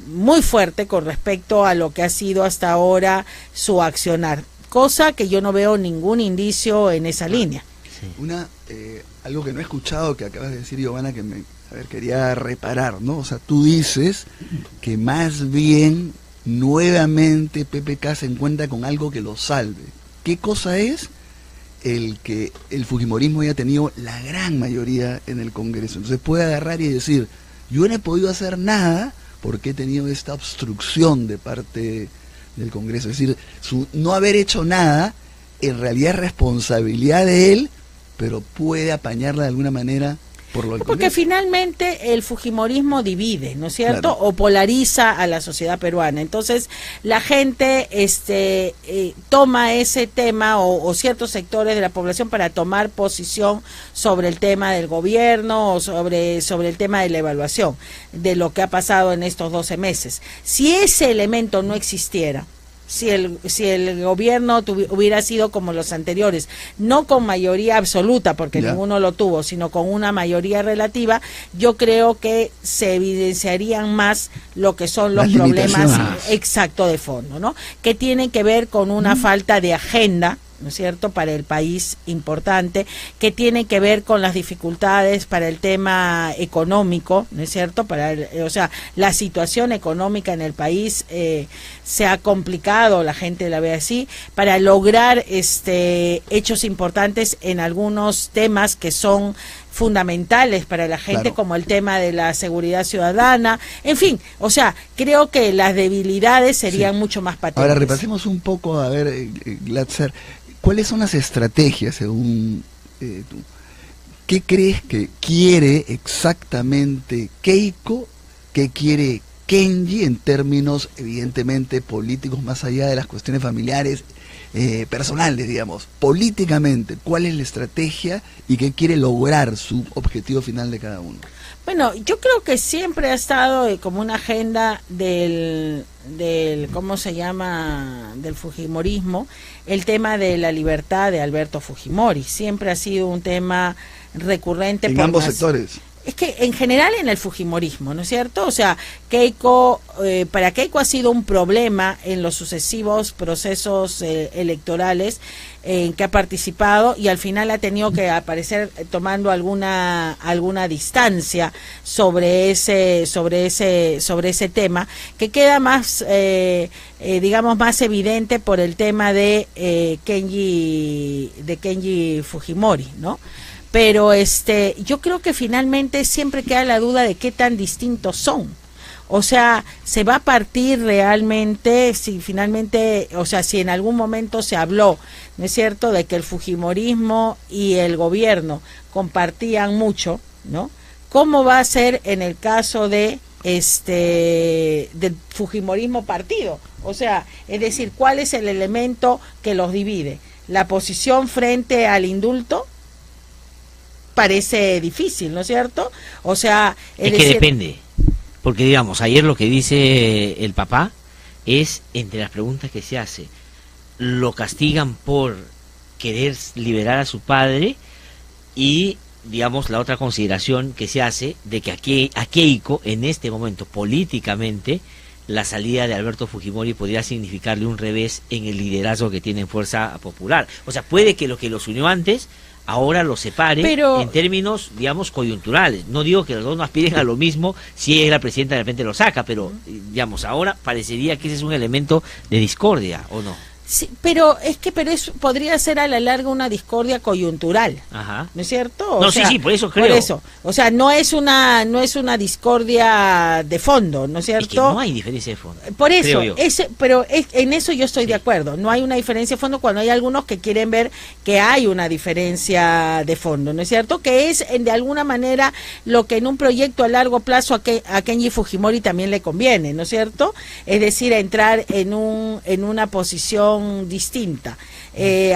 muy fuerte con respecto a lo que ha sido hasta ahora su accionar, cosa que yo no veo ningún indicio en esa línea. Sí. Algo que no he escuchado que acabas de decir, Giovanna, que quería reparar, ¿no? O sea, tú dices que más bien nuevamente PPK se encuentra con algo que lo salve. ¿Qué cosa es? El que el fujimorismo haya tenido la gran mayoría en el Congreso. Entonces puede agarrar y decir, yo no he podido hacer nada porque he tenido esta obstrucción de parte del Congreso. Es decir, su no haber hecho nada en realidad es responsabilidad de él, pero puede apañarla de alguna manera por lo del Congreso. Porque finalmente el fujimorismo divide, ¿no es cierto? Claro. O polariza a la sociedad peruana. Entonces la gente toma ese tema o ciertos sectores de la población para tomar posición sobre el tema del gobierno o sobre el tema de la evaluación de lo que ha pasado en estos 12 meses. Si ese elemento no existiera, si el gobierno hubiera sido como los anteriores, no con mayoría absoluta, porque ninguno lo tuvo, sino con una mayoría relativa, yo creo que se evidenciarían más lo que son los problemas exacto de fondo, ¿no? Que tienen que ver con una falta de agenda, ¿no es cierto?, para el país importante, que tiene que ver con las dificultades para el tema económico, ¿no es cierto?, o sea, la situación económica en el país se ha complicado, la gente la ve así, para lograr hechos importantes en algunos temas que son fundamentales para la gente, Claro. como el tema de la seguridad ciudadana, en fin, o sea, creo que las debilidades serían mucho más patentes. Ahora repasemos un poco, a ver, Glatzer, ¿cuáles son las estrategias según tú? ¿Qué crees que quiere exactamente Keiko? ¿Qué quiere Kenji en términos evidentemente políticos, más allá de las cuestiones familiares, personales, digamos? Políticamente, ¿cuál es la estrategia y qué quiere lograr su objetivo final de cada uno? Bueno, yo creo que siempre ha estado como una agenda del ¿cómo se llama?, del fujimorismo, el tema de la libertad de Alberto Fujimori. Siempre ha sido un tema recurrente En por ambos más- sectores. Es que en general en el fujimorismo, ¿no es cierto? O sea, Keiko, para Keiko ha sido un problema en los sucesivos procesos electorales en que ha participado, y al final ha tenido que aparecer tomando alguna distancia sobre ese tema, que queda más digamos más evidente por el tema de Kenji Fujimori, ¿no? Pero yo creo que finalmente siempre queda la duda de qué tan distintos son. O sea, se va a partir realmente, si finalmente, o sea, si en algún momento se habló, ¿no es cierto?, de que el fujimorismo y el gobierno compartían mucho, ¿no? ¿Cómo va a ser en el caso de del fujimorismo partido? O sea, es decir, ¿cuál es el elemento que los divide? ¿La posición frente al indulto? Parece difícil, ¿no es cierto? O sea, Es que depende, porque digamos, ayer lo que dice el papá es, entre las preguntas que se hace, lo castigan por querer liberar a su padre, y digamos la otra consideración que se hace de que a Keiko en este momento políticamente la salida de Alberto Fujimori podría significarle un revés en el liderazgo que tiene en Fuerza Popular. O sea, puede que lo que los unió antes ahora lo separe, pero, en términos, digamos, coyunturales. No digo que los dos no aspiren a lo mismo, si ella es la presidenta de repente lo saca, pero, digamos, ahora parecería que ese es un elemento de discordia, ¿o no? Sí, pero eso podría ser a la larga una discordia coyuntural. Ajá. ¿No es cierto? No, sí, por eso creo. Por eso, o sea, no es una discordia de fondo, ¿no es cierto? Es que no hay diferencia de fondo. Por eso, creo yo. en eso yo estoy de acuerdo. No hay una diferencia de fondo cuando hay algunos que quieren ver que hay una diferencia de fondo, ¿no es cierto? Que es de alguna manera lo que en un proyecto a largo plazo a Kenji Fujimori también le conviene, ¿no es cierto? Es decir, entrar en una posición distinta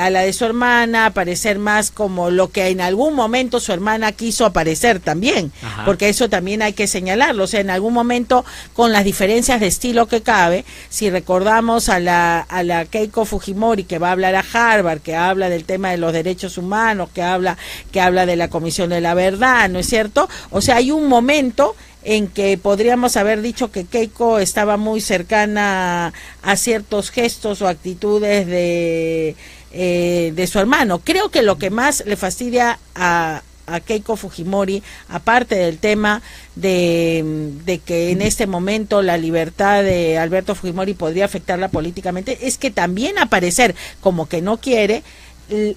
a la de su hermana, aparecer más como lo que en algún momento su hermana quiso aparecer también. Ajá. Porque eso también hay que señalarlo, o sea, en algún momento, con las diferencias de estilo que cabe, si recordamos a la Keiko Fujimori, que va a hablar a Harvard, que habla del tema de los derechos humanos, que habla de la Comisión de la Verdad, ¿no es cierto? O sea, hay un momento en que podríamos haber dicho que Keiko estaba muy cercana a ciertos gestos o actitudes de su hermano. Creo que lo que más le fastidia a Keiko Fujimori, aparte del tema de que en este momento la libertad de Alberto Fujimori podría afectarla políticamente, es que también aparecer como que no quiere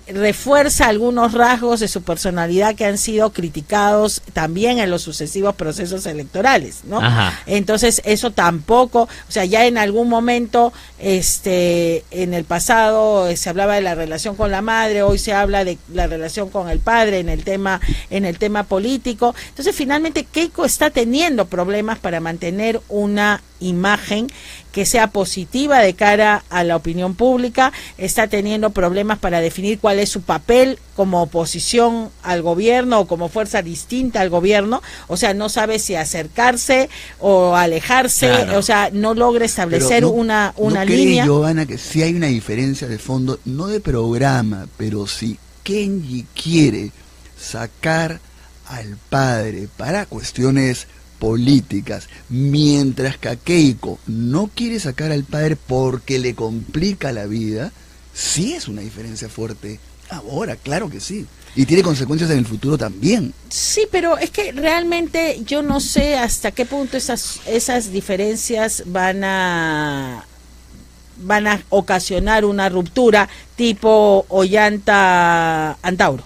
refuerza algunos rasgos de su personalidad que han sido criticados también en los sucesivos procesos electorales, ¿no? Ajá. Entonces eso tampoco, o sea, ya en algún momento en el pasado se hablaba de la relación con la madre, hoy se habla de la relación con el padre en el tema político. Entonces finalmente Keiko está teniendo problemas para mantener una imagen que sea positiva de cara a la opinión pública, está teniendo problemas para definir cuál es su papel como oposición al gobierno o como fuerza distinta al gobierno, o sea, no sabe si acercarse o alejarse, claro. O sea, no logra establecer una línea. ¿No cree, Giovanna, que sí hay una diferencia de fondo, no de programa, pero si Kenji quiere sacar al padre para cuestiones políticas, mientras que a Keiko no quiere sacar al padre porque le complica la vida, sí es una diferencia fuerte ahora, claro que sí, y tiene consecuencias en el futuro también. Sí, pero es que realmente yo no sé hasta qué punto esas diferencias van a ocasionar una ruptura tipo Ollanta Antauro.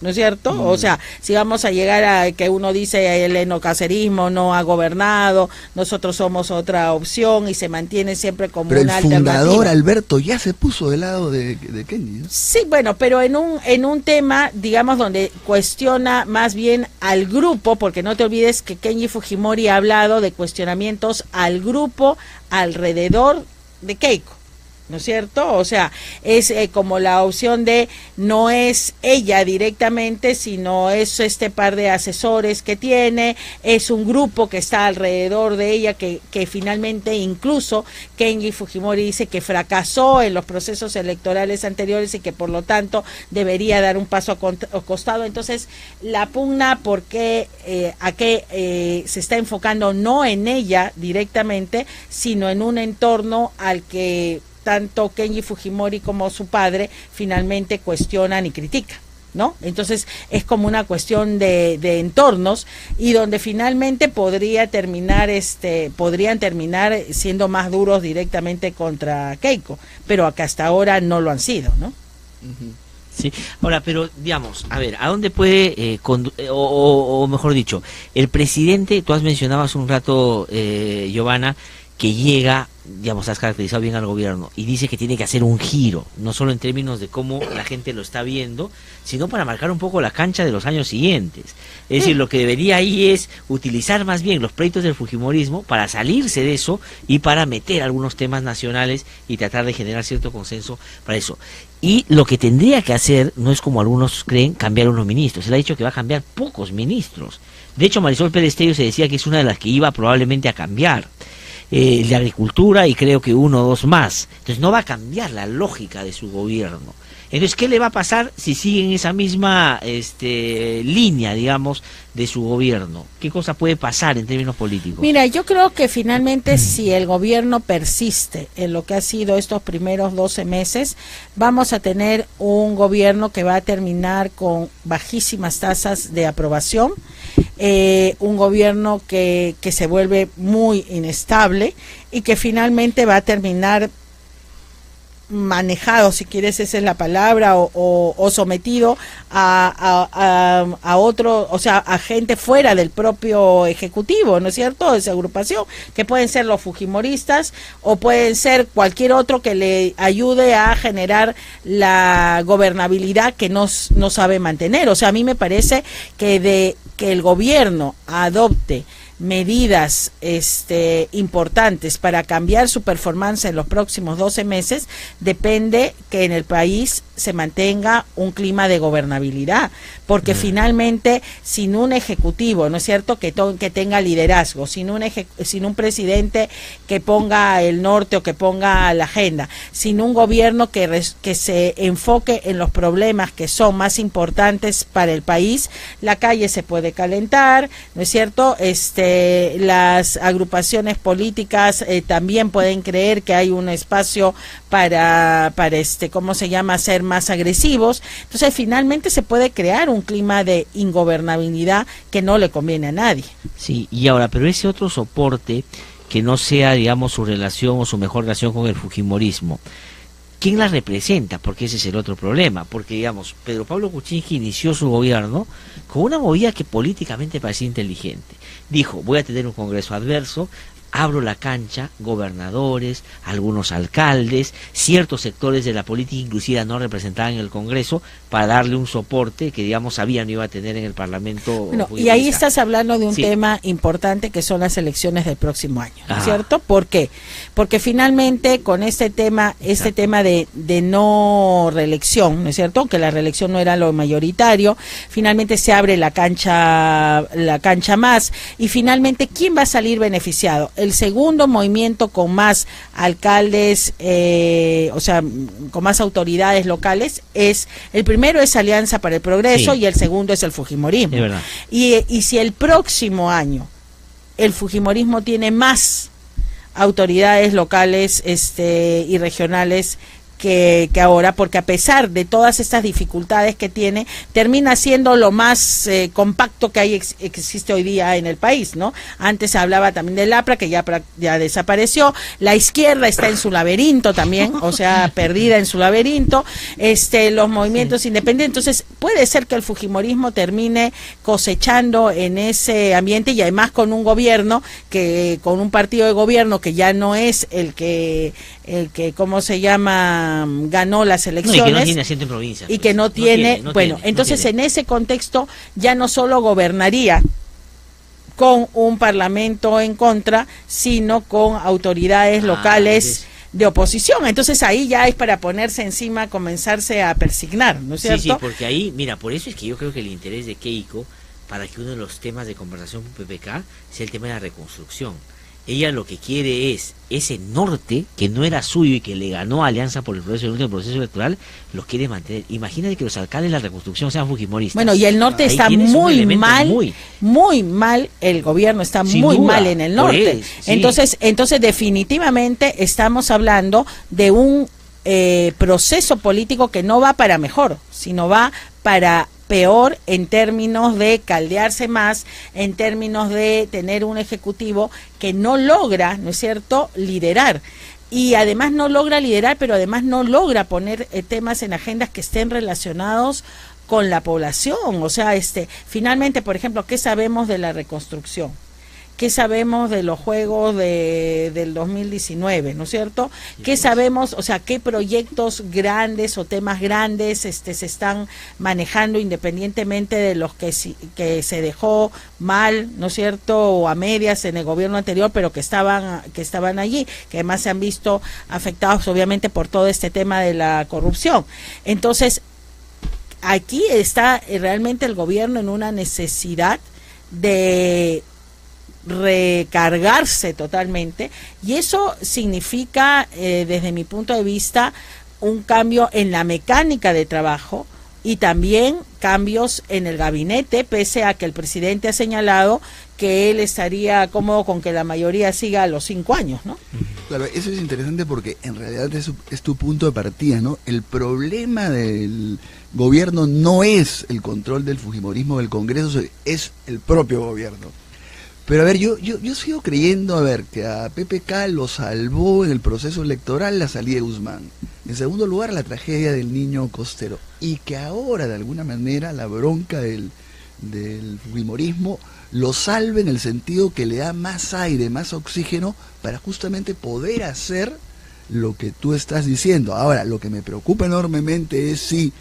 ¿no es cierto? O sea, si vamos a llegar a que uno dice el enocacerismo no ha gobernado, nosotros somos otra opción y se mantiene siempre como pero una el fundador alternativa. Alberto ya se puso del lado de Kenji, ¿no? Sí, bueno, pero en un tema, digamos, donde cuestiona más bien al grupo, porque no te olvides que Kenji Fujimori ha hablado de cuestionamientos al grupo alrededor de Keiko, ¿no es cierto? O sea, es como la opción de no es ella directamente, sino es este par de asesores que tiene, es un grupo que está alrededor de ella que finalmente incluso Kenji Fujimori dice que fracasó en los procesos electorales anteriores y que por lo tanto debería dar un paso a costado. Entonces, la pugna porque a qué se está enfocando no en ella directamente, sino en un entorno al que tanto Kenji Fujimori como su padre finalmente cuestionan y critican, ¿no? Entonces es como una cuestión de entornos y donde finalmente podrían terminar siendo más duros directamente contra Keiko, pero que hasta ahora no lo han sido, ¿no? Sí, ahora, pero digamos, a ver, ¿a dónde puede, o mejor dicho, el presidente, tú has mencionado hace un rato, Giovanna, que llega, digamos, has caracterizado bien al gobierno y dice que tiene que hacer un giro, no solo en términos de cómo la gente lo está viendo, sino para marcar un poco la cancha de los años siguientes. Es decir, lo que debería ahí es utilizar más bien los pleitos del fujimorismo para salirse de eso y para meter algunos temas nacionales y tratar de generar cierto consenso para eso. Y lo que tendría que hacer, no es como algunos creen, cambiar unos ministros. Él ha dicho que va a cambiar pocos ministros. De hecho, Marisol Pérez Tello se decía que es una de las que iba probablemente a cambiar. De Agricultura y creo que 1 o 2 más. Entonces no va a cambiar la lógica de su gobierno. Entonces, ¿qué le va a pasar si sigue en esa misma línea, digamos, de su gobierno? ¿Qué cosa puede pasar en términos políticos? Mira, yo creo que finalmente si el gobierno persiste en lo que ha sido estos primeros 12 meses, vamos a tener un gobierno que va a terminar con bajísimas tasas de aprobación, un gobierno que se vuelve muy inestable y que finalmente va a terminar manejado, si quieres esa es la palabra, o sometido a otro, o sea, a gente fuera del propio ejecutivo, ¿no es cierto?, de esa agrupación, que pueden ser los fujimoristas o pueden ser cualquier otro que le ayude a generar la gobernabilidad que no sabe mantener. O sea, a mí me parece que que el gobierno adopte medidas importantes para cambiar su performance en los próximos 12 meses, depende que en el país se mantenga un clima de gobernabilidad, porque finalmente sin un ejecutivo, ¿no es cierto?, que tenga liderazgo, sin un presidente que ponga el norte o que ponga la agenda, sin un gobierno que se enfoque en los problemas que son más importantes para el país, la calle se puede calentar, ¿no es cierto?, las agrupaciones políticas también pueden creer que hay un espacio para ¿cómo se llama?, ser más agresivos. Entonces finalmente se puede crear un clima de ingobernabilidad que no le conviene a nadie. Sí, y ahora, pero ese otro soporte que no sea, digamos, su relación o su mejor relación con el fujimorismo, ¿quién la representa? Porque ese es el otro problema, porque digamos, Pedro Pablo Kuczynski inició su gobierno con una movida que políticamente parecía inteligente. Dijo, voy a tener un congreso adverso, abro la cancha, gobernadores, algunos alcaldes, ciertos sectores de la política inclusive no representaban en el Congreso, para darle un soporte que, digamos, sabía no iba a tener en el Parlamento. Bueno, y ahí estás hablando de un tema importante que son las elecciones del próximo año, ¿no es cierto? ¿Por qué? Porque finalmente con este tema de no reelección, ¿no es cierto?, aunque la reelección no era lo mayoritario, finalmente se abre la cancha más, y finalmente, ¿quién va a salir beneficiado? El segundo movimiento con más alcaldes, o sea, con más autoridades locales, el primero es Alianza para el Progreso, y el segundo es el fujimorismo. Es verdad. Y si el próximo año el fujimorismo tiene más autoridades locales y regionales que ahora, porque a pesar de todas estas dificultades que tiene, termina siendo lo más compacto que existe hoy día en el país, ¿no? Antes se hablaba también del APRA, que ya desapareció. La izquierda está en su laberinto también, o sea, perdida en su laberinto. Los movimientos independientes. Entonces, puede ser que el fujimorismo termine cosechando en ese ambiente, y además con un gobierno con un partido de gobierno que ya no es el que ¿cómo se llama? Ganó las elecciones. No, y que no tiene asiento en provincias. Y que no tiene, entonces en ese contexto ya no solo gobernaría con un parlamento en contra, sino con autoridades locales de oposición. Entonces ahí ya es para ponerse encima, comenzarse a persignar, ¿no es cierto? Sí, porque ahí, mira, por eso es que yo creo que el interés de Keiko, para que uno de los temas de conversación con PPK sea el tema de la reconstrucción. Ella lo que quiere es ese norte que no era suyo y que le ganó a Alianza por el último proceso electoral, lo quiere mantener. Imagínate que los alcaldes de la reconstrucción sean fujimoristas. Bueno, y el norte está muy mal, el gobierno está muy mal en el norte. Entonces definitivamente estamos hablando de un proceso político que no va para mejor, sino va para peor, en términos de caldearse más, en términos de tener un ejecutivo que no logra, ¿no es cierto?, liderar. Y además no logra liderar, pero además no logra poner temas en agendas que estén relacionados con la población. O sea, finalmente, por ejemplo, ¿qué sabemos de la reconstrucción? ¿Qué sabemos de los juegos del 2019, ¿no es cierto? ¿Qué sabemos, o sea, qué proyectos grandes o temas grandes se están manejando, independientemente de los que se dejó mal, ¿no es cierto?, o a medias en el gobierno anterior, pero que estaban allí, que además se han visto afectados obviamente por todo este tema de la corrupción. Entonces, aquí está realmente el gobierno en una necesidad de recargarse totalmente, y eso significa desde mi punto de vista un cambio en la mecánica de trabajo y también cambios en el gabinete, pese a que el presidente ha señalado que él estaría cómodo con que la mayoría siga a los 5 años, ¿no? Claro, eso es interesante porque en realidad es tu punto de partida, ¿no? El problema del gobierno no es el control del fujimorismo del Congreso, es el propio gobierno. Pero a ver, yo sigo creyendo, que a PPK lo salvó en el proceso electoral la salida de Guzmán. En segundo lugar, la tragedia del niño costero. Y que ahora, de alguna manera, la bronca del fujimorismo lo salve en el sentido que le da más aire, más oxígeno, para justamente poder hacer lo que tú estás diciendo. Ahora, lo que me preocupa enormemente es si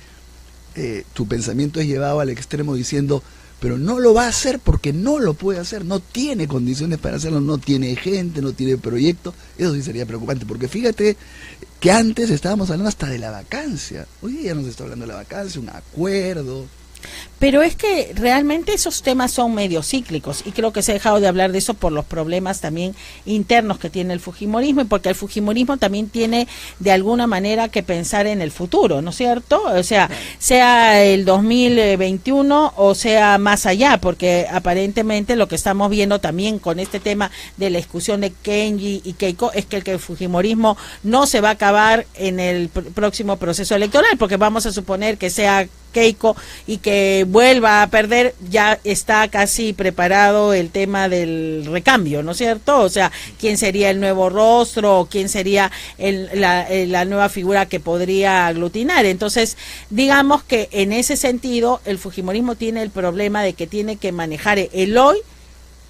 tu pensamiento es llevado al extremo diciendo, pero no lo va a hacer porque no lo puede hacer, no tiene condiciones para hacerlo, no tiene gente, no tiene proyecto. Eso sí sería preocupante, porque fíjate que antes estábamos hablando hasta de la vacancia, hoy día no se está hablando de la vacancia, un acuerdo. Pero es que realmente esos temas son medio cíclicos, y creo que se ha dejado de hablar de eso por los problemas también internos que tiene el fujimorismo, y porque el fujimorismo también tiene de alguna manera que pensar en el futuro, ¿no es cierto? O sea el 2021 o sea más allá, porque aparentemente lo que estamos viendo también con este tema de la discusión de Kenji y Keiko es que el fujimorismo no se va a acabar en el próximo proceso electoral, porque vamos a suponer que sea Keiko y que vuelva a perder, ya está casi preparado el tema del recambio, ¿no es cierto? O sea, ¿quién sería el nuevo rostro o quién sería la nueva figura que podría aglutinar? Entonces, digamos que en ese sentido el fujimorismo tiene el problema de que tiene que manejar el hoy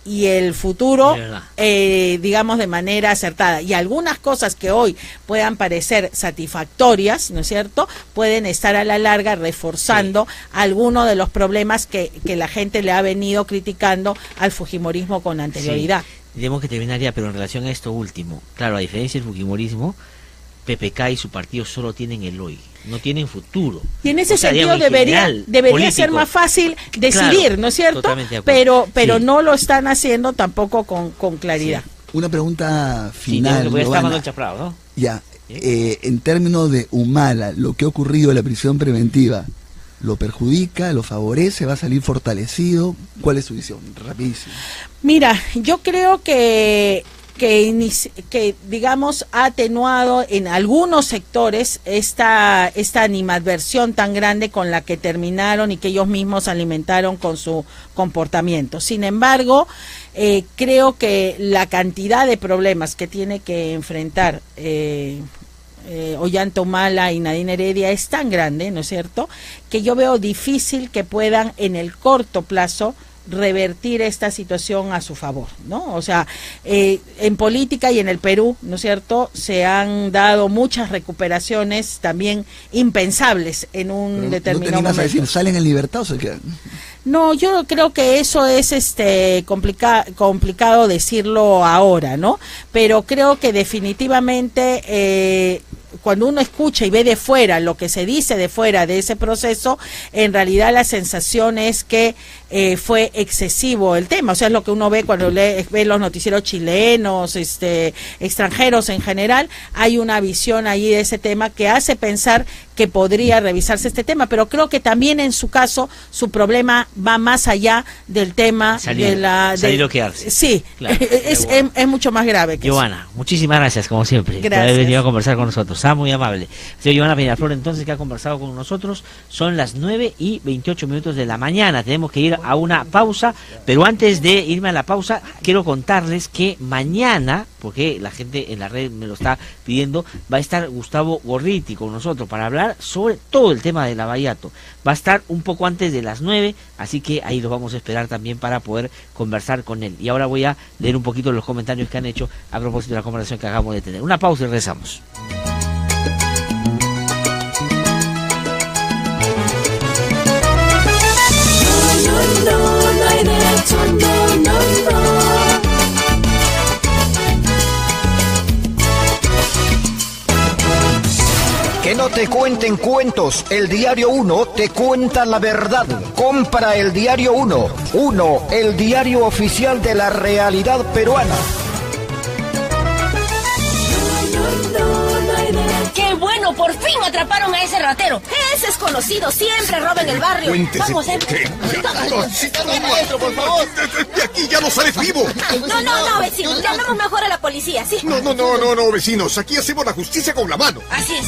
y el futuro, digamos, de manera acertada. Y algunas cosas que hoy puedan parecer satisfactorias, ¿no es cierto?, pueden estar a la larga reforzando algunos de los problemas que la gente le ha venido criticando al fujimorismo con anterioridad. Sí. Tenemos que terminar ya, pero en relación a esto último, claro, a diferencia del fujimorismo, PPK y su partido solo tienen el hoy, no tienen futuro. Y en ese sentido debería ser más fácil decidir, claro, ¿no es cierto? Pero no lo están haciendo tampoco con claridad. Sí. Una pregunta final. Sí, no, chaprado, ¿no? Ya, en términos de Humala, lo que ha ocurrido en la prisión preventiva, ¿lo perjudica, lo favorece, va a salir fortalecido? ¿Cuál es su visión? Rapidísimo. Mira, yo creo que que digamos ha atenuado en algunos sectores esta animadversión tan grande con la que terminaron y que ellos mismos alimentaron con su comportamiento. Sin embargo, creo que la cantidad de problemas que tiene que enfrentar Ollanta Humala y Nadine Heredia es tan grande, ¿no es cierto?, que yo veo difícil que puedan en el corto plazo revertir esta situación a su favor, ¿no? O sea, en política y en el Perú, ¿no es cierto?, se han dado muchas recuperaciones también impensables en un determinado momento. ¿No te animas a decir, salen en libertad o se quedan? No, yo creo que eso es complicado decirlo ahora, ¿no? Pero creo que definitivamente cuando uno escucha y ve de fuera lo que se dice de fuera de ese proceso, en realidad la sensación es que fue excesivo el tema. O sea, es lo que uno ve cuando ve los noticieros chilenos, extranjeros en general. Hay una visión ahí de ese tema que hace pensar que podría revisarse este tema, pero creo que también en su caso su problema va más allá del tema salir o quedarse. Sí, claro, es mucho más grave que Giovanna, muchísimas gracias como siempre por haber venido a conversar con nosotros. Muy amable. Señor Giovanna Peñaflor, entonces, que ha conversado con nosotros. Son las 9:28 de la mañana. Tenemos que ir a una pausa, pero antes de irme a la pausa, quiero contarles que mañana, porque la gente en la red me lo está pidiendo, va a estar Gustavo Gorriti con nosotros para hablar sobre todo el tema del abayato. Va a estar un poco antes de las 9, así que ahí los vamos a esperar también para poder conversar con él. Y ahora voy a leer un poquito los comentarios que han hecho a propósito de la conversación que acabamos de tener. Una pausa y regresamos. No hay derecho, no. Que no te cuenten cuentos, el Diario 1 te cuenta la verdad. Compra el Diario 1, el diario oficial de la realidad peruana. ¡Qué bueno! ¡Por fin atraparon a ese ratero! Ese es conocido, siempre roba en el barrio. Cuéntese. Vamos, Maestro, por favor. De aquí ya no sales vivo. No, vecino. Llamamos mejor a la policía, ¿sí? No, vecinos. Aquí hacemos la justicia con la mano. Así es.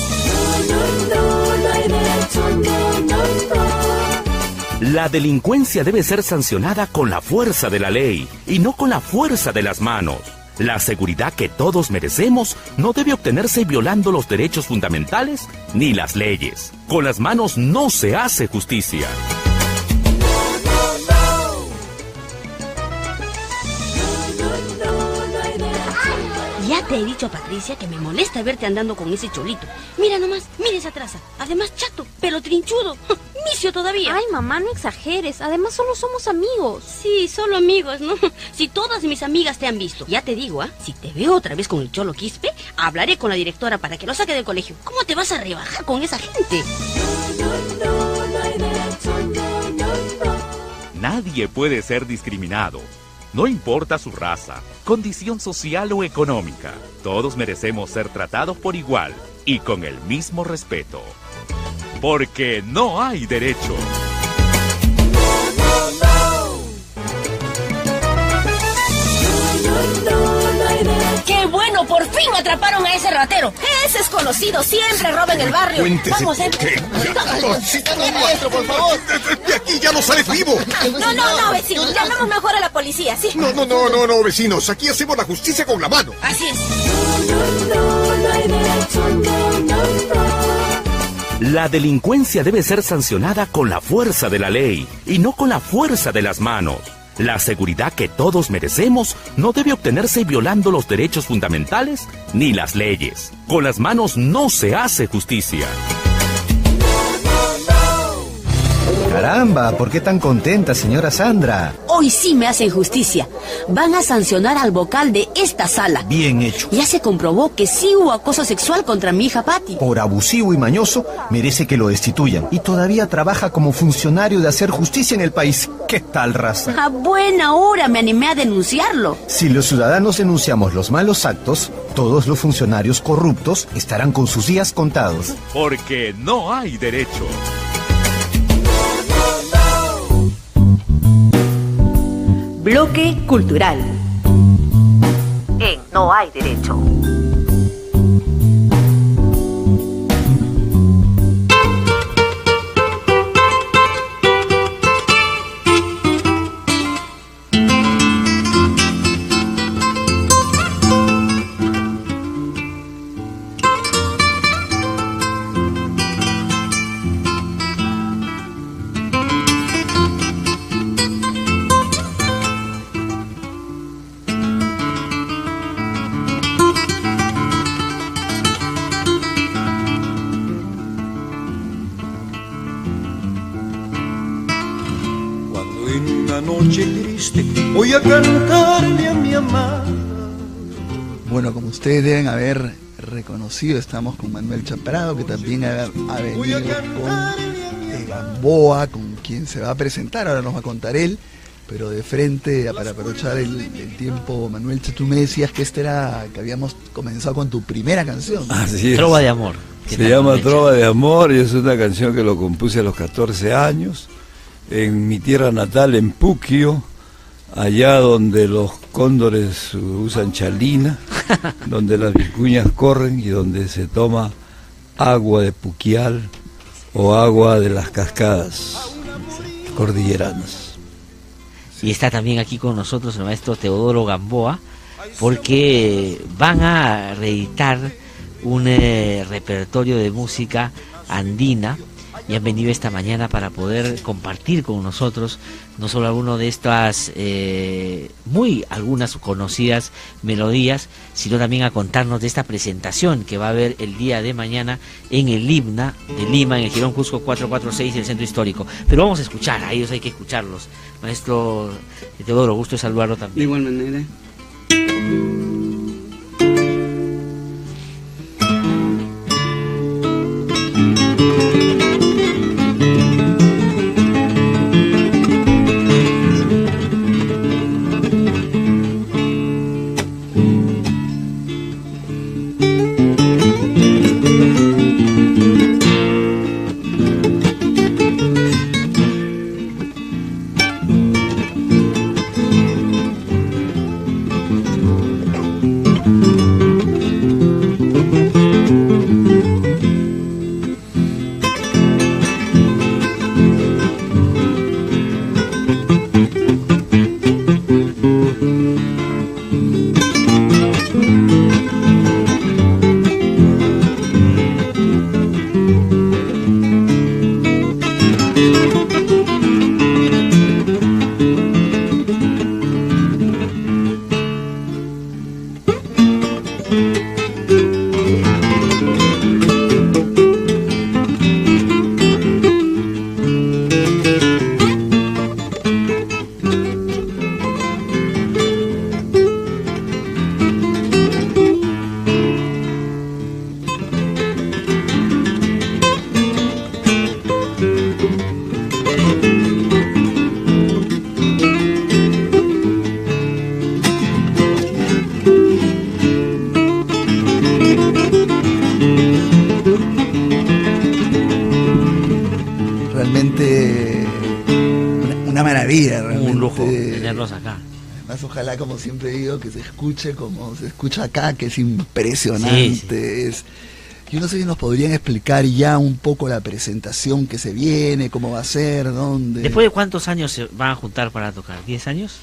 La delincuencia debe ser sancionada con la fuerza de la ley y no con la fuerza de las manos. La seguridad que todos merecemos no debe obtenerse violando los derechos fundamentales ni las leyes. Con las manos no se hace justicia. Ya te he dicho, Patricia, que me molesta verte andando con ese cholito. Mira nomás, mira esa traza. Además, chato, pero trinchudo. Misio todavía. Ay, mamá, no exageres. Además, solo somos amigos. Sí, solo amigos, ¿no? Si todas mis amigas te han visto. Ya te digo, si te veo otra vez con el cholo Quispe, hablaré con la directora para que lo saque del colegio. ¿Cómo te vas a rebajar con esa gente? Nadie puede ser discriminado. No importa su raza, condición social o económica. Todos merecemos ser tratados por igual y con el mismo respeto. Porque no hay derecho. ¡Qué bueno! ¡Por fin atraparon a ese ratero! Ese es conocido, siempre roba en el barrio. Cuéntese. Vamos, Maestro, por favor. De aquí ya no sales vivo. No, vecino. Llamamos mejor a la policía, ¿sí? No, vecinos. Aquí hacemos la justicia con la mano. Así es. La delincuencia debe ser sancionada con la fuerza de la ley y no con la fuerza de las manos. La seguridad que todos merecemos no debe obtenerse violando los derechos fundamentales ni las leyes. Con las manos no se hace justicia. Caramba, ¿por qué tan contenta, señora Sandra? Hoy sí me hacen justicia. Van a sancionar al vocal de esta sala. Bien hecho. Ya se comprobó que sí hubo acoso sexual contra mi hija Patti. Por abusivo y mañoso, merece que lo destituyan. Y todavía trabaja como funcionario de hacer justicia en el país. ¿Qué tal, raza? A buena hora me animé a denunciarlo. Si los ciudadanos denunciamos los malos actos, todos los funcionarios corruptos estarán con sus días contados. Porque no hay derecho. Bloque Cultural en no hay derecho. Voy a cantarle a mi amada. Bueno, como ustedes deben haber reconocido, estamos con Manuel Chaparado, que también ha venido con Gamboa, con quien se va a presentar, ahora nos va a contar él, pero de frente, para aprovechar el tiempo, Manuel, tú me decías que que habíamos comenzado con tu primera canción. Así es. Trova de Amor. Se llama Trova de Amor y es una canción que lo compuse a los 14 años, en mi tierra natal, en Puquio, allá donde los cóndores usan chalina, donde las vicuñas corren y donde se toma agua de Puquial o agua de las cascadas cordilleranas. Y está también aquí con nosotros el maestro Teodoro Gamboa, porque van a reeditar un repertorio de música andina, y han venido esta mañana para poder compartir con nosotros no solo algunas de estas algunas conocidas melodías, sino también a contarnos de esta presentación que va a haber el día de mañana en el Himna de Lima, en el Girón Cusco 446, en el Centro Histórico. Pero vamos a escuchar, a ellos hay que escucharlos. Maestro Teodoro, gusto de saludarlo también. De igual manera. Una maravilla, realmente. Un lujo tenerlos acá. Además, ojalá, como siempre digo, que se escuche como se escucha acá, que es impresionante. Sí. Yo no sé si nos podrían explicar ya un poco la presentación que se viene, cómo va a ser, dónde. ¿Después de cuántos años se van a juntar para tocar? ¿10 años?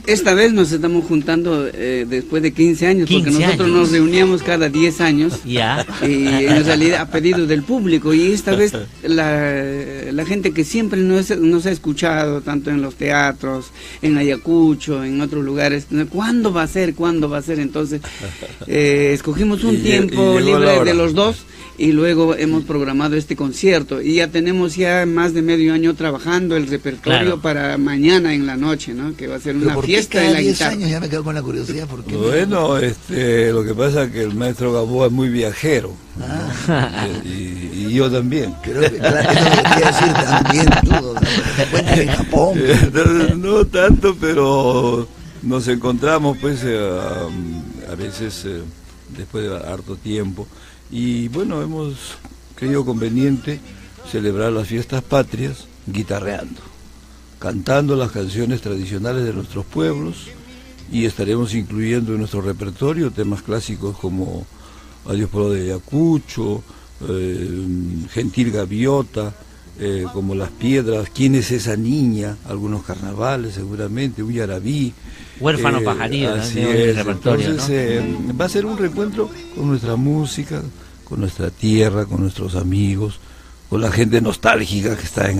Esta vez nos estamos juntando después de 15 años, porque nosotros nos reuníamos cada 10 años. Ya. Y en realidad a pedido del público, y esta vez la gente que siempre nos ha escuchado, tanto en los teatros, en Ayacucho, en otros lugares, ¿cuándo va a ser? Entonces escogimos un tiempo libre de los dos, y luego hemos programado este concierto, y ya tenemos más de medio año trabajando el repertorio para mañana en la noche, ¿no? Que va a ser una fiesta de la guitarra. Años? Ya me quedo con la curiosidad. Porque bueno, lo que pasa es que el maestro Gamboa es muy viajero, ¿no? y yo también. Creo que eso debería decir también tú, te encuentras en Japón. No tanto, pero nos encontramos pues a veces después de harto tiempo. Y bueno, hemos creído conveniente celebrar las fiestas patrias guitarreando, cantando las canciones tradicionales de nuestros pueblos y estaremos incluyendo en nuestro repertorio temas clásicos como Adiós Pueblo de Ayacucho, Gentil Gaviota, como Las Piedras, ¿Quién es esa niña? Algunos carnavales seguramente, un yarabí. Huérfano Pajarillo, así ¿no? es. Repertorio, entonces, ¿no? va a ser un reencuentro con nuestra música, con nuestra tierra, con nuestros amigos, con la gente nostálgica que está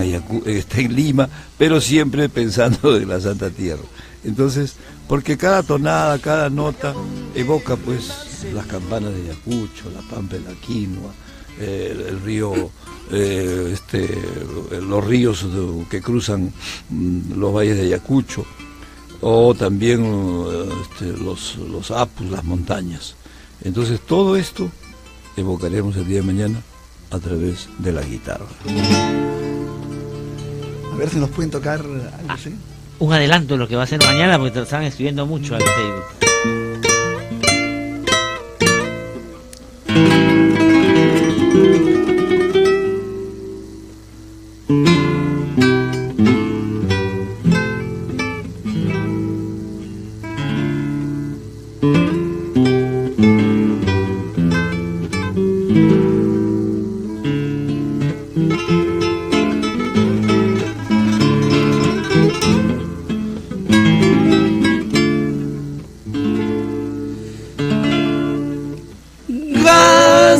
está en Lima, pero siempre pensando de la Santa Tierra. Entonces, porque cada tonada, cada nota evoca pues las campanas de Ayacucho, la pampa de la quinoa, el río, los ríos que cruzan los valles de Ayacucho, o también los apus, las montañas. Entonces todo esto evocaremos el día de mañana a través de la guitarra. A ver si nos pueden tocar algo así. Un adelanto de lo que va a ser mañana, porque te están escribiendo mucho al Facebook.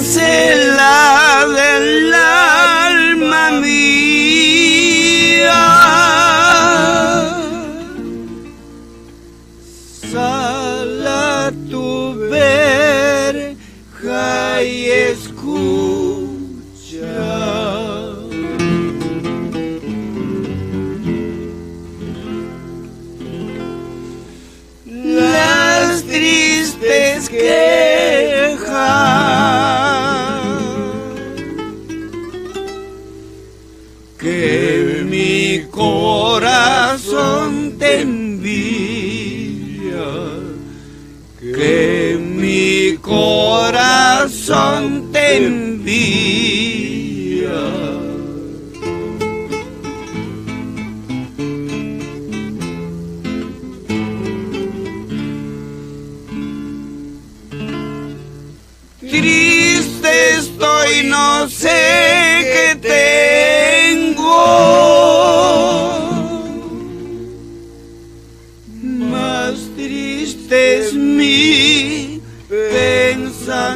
Gacela del alma mía, sal a tu verja y escucha las tristes quejas que mi corazón te envía, que mi corazón te envía. Triste estoy, no sé qué tengo, más triste es mi pensamiento.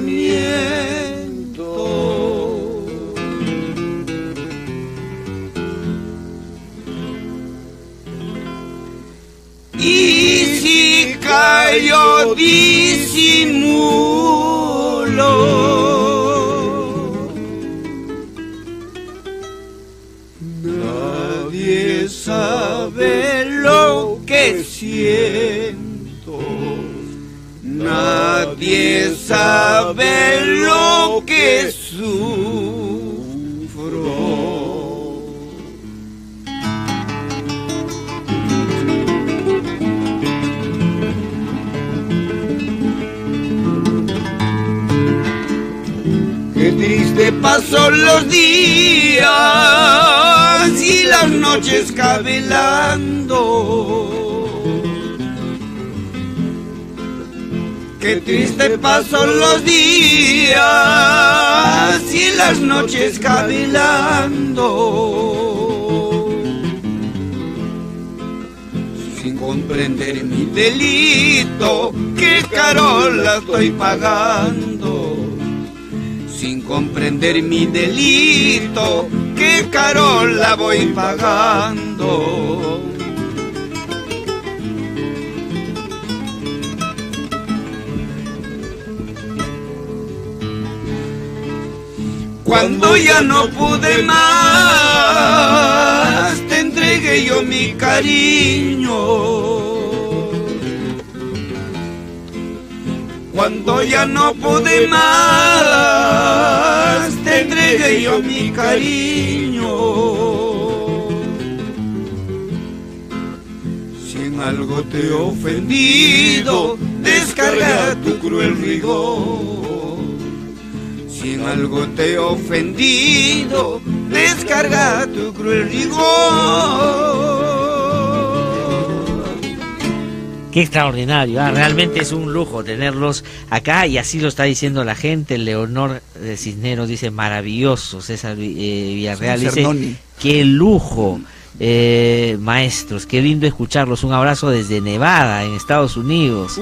Y si cayó disimulo, nadie sabe lo que siento, nadie sabe lo que sufro. Qué triste pasó los días y las noches cavilando. Qué triste pasó los días y las noches cavilando, sin comprender mi delito, qué caro la estoy pagando. Sin comprender mi delito, qué caro la voy pagando. Cuando ya no pude más, te entregué yo mi cariño. Cuando ya no pude más, te entregué yo mi cariño. Si en algo te he ofendido, descarga tu cruel rigor. Si en algo te he ofendido, descarga tu cruel rigor. Qué extraordinario, realmente es un lujo tenerlos acá y así lo está diciendo la gente. Leonor de Cisneros dice maravilloso, César Villarreal dice qué lujo. Maestros, qué lindo escucharlos. Un abrazo desde Nevada, en Estados Unidos.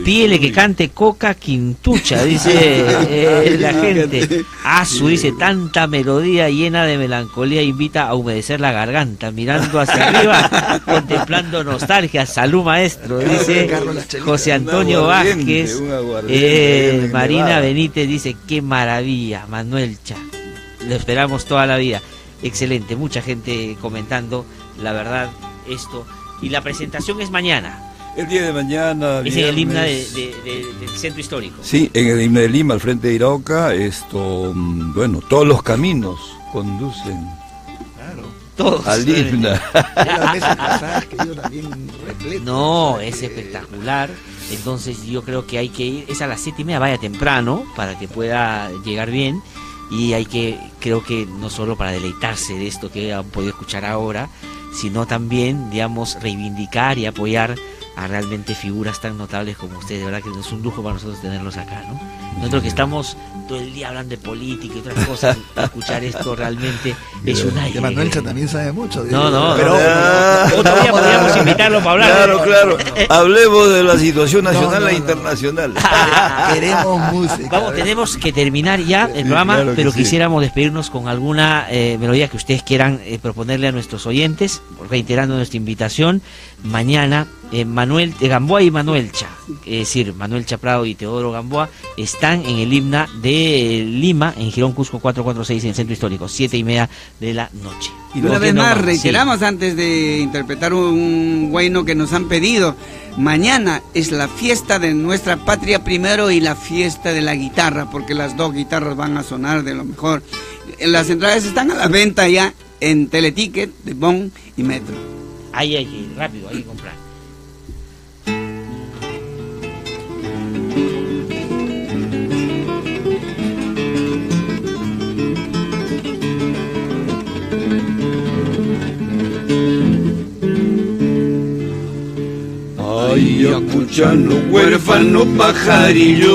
Pídele que cante Coca Quintucha, dice la gente. Azu dice tanta melodía llena de melancolía invita a humedecer la garganta, mirando hacia arriba, contemplando nostalgia. Salud, maestro, dice José Antonio Vázquez. Marina Benítez dice qué maravilla, Manuel Cha. Lo esperamos toda la vida. Excelente, mucha gente comentando, la verdad, esto. Y la presentación es mañana. El día de mañana. Es en el himno del centro histórico. Sí, en el himno de Lima, al frente de Iroca, bueno, todos los caminos conducen. Claro. Todos. Al himno. No, es espectacular. Entonces yo creo que hay que ir, es a las 7:30, vaya temprano, para que pueda llegar bien. Y creo que no solo para deleitarse de esto que han podido escuchar ahora, sino también, digamos, reivindicar y apoyar a realmente figuras tan notables como ustedes. De verdad que es un lujo para nosotros tenerlos acá, ¿no? Nosotros que estamos todo el día hablando de política y otras cosas, escuchar esto realmente es una alegría. Manuel Cha también sabe mucho. No, pero otro día podríamos invitarlo para hablar. Claro. Hablemos de la situación nacional e internacional. Queremos música. Tenemos que terminar ya el programa, claro pero quisiéramos despedirnos con alguna melodía que ustedes quieran proponerle a nuestros oyentes, reiterando nuestra invitación. Mañana Manuel Gamboa y Manuel Cha, es decir, Manuel Cha Prado y Teodoro Gamboa están en el himno de Lima, en Girón Cusco 446, en el centro histórico, 7:30 de la noche. Y una vez más reiteramos antes de interpretar un guayno que nos han pedido. Mañana es la fiesta de nuestra patria primero y la fiesta de la guitarra, porque las dos guitarras van a sonar de lo mejor. Las entradas están a la venta ya en Teleticket, de Bon y Metro. Ahí hay que ir, rápido, hay que comprar. Ayacuchano, huérfano pajarillo,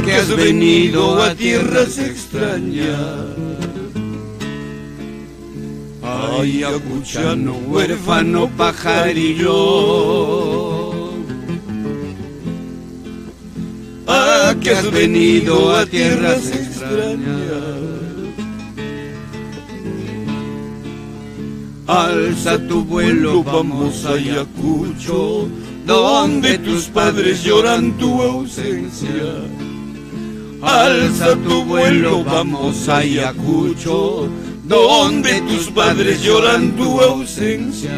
que has venido a tierras extrañas. Ayacuchano, huérfano pajarillo, que has venido a tierras extrañas. Alza tu vuelo, vamos a Ayacucho, donde tus padres lloran tu ausencia. Alza tu vuelo, vamos a Ayacucho, donde tus padres lloran tu ausencia.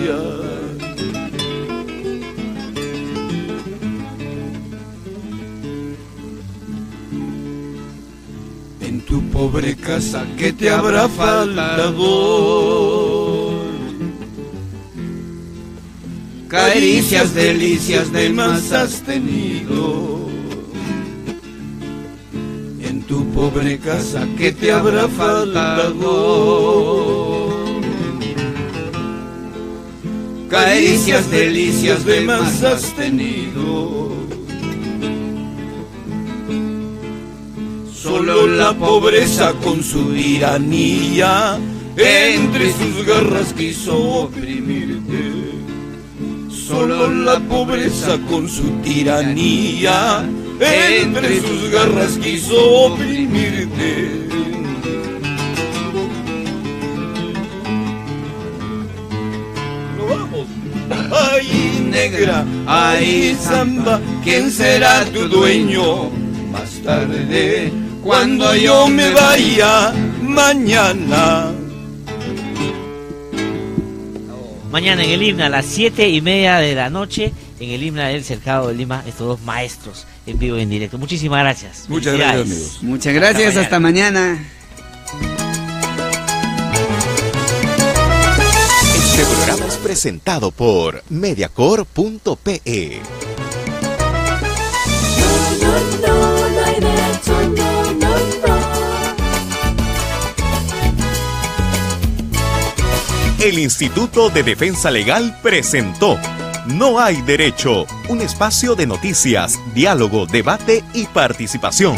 En tu pobre casa, ¿qué te habrá faltado? Caricias, delicias de más has tenido. En tu pobre casa, ¿qué te habrá faltado? Caricias, delicias de más has tenido. Solo la pobreza con su tiranía entre sus garras quiso oprimirte. Solo la pobreza con su tiranía entre sus garras quiso oprimirte. ¡No vamos! ¡Ay, negra! ¡Ay, samba! ¿Quién será tu dueño? Más tarde, cuando yo me vaya, mañana. Mañana en el himno a las 7:30 de la noche, en el himno del Cercado de Lima, estos dos maestros en vivo y en directo. Muchísimas gracias. Muchas gracias, amigos. Muchas gracias, hasta mañana. Este programa es presentado por Mediacor.pe. El Instituto de Defensa Legal presentó No hay derecho, un espacio de noticias, diálogo, debate y participación.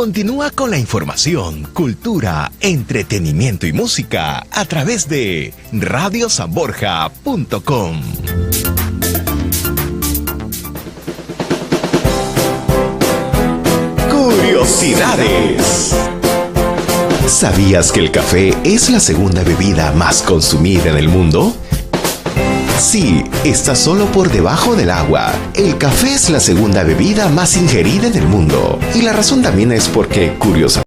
Continúa con la información, cultura, entretenimiento y música a través de radiosanborja.com. Curiosidades. ¿Sabías que el café es la segunda bebida más consumida en el mundo? Sí, está solo por debajo del agua. El café es la segunda bebida más ingerida en el mundo. Y la razón también es porque, curiosamente,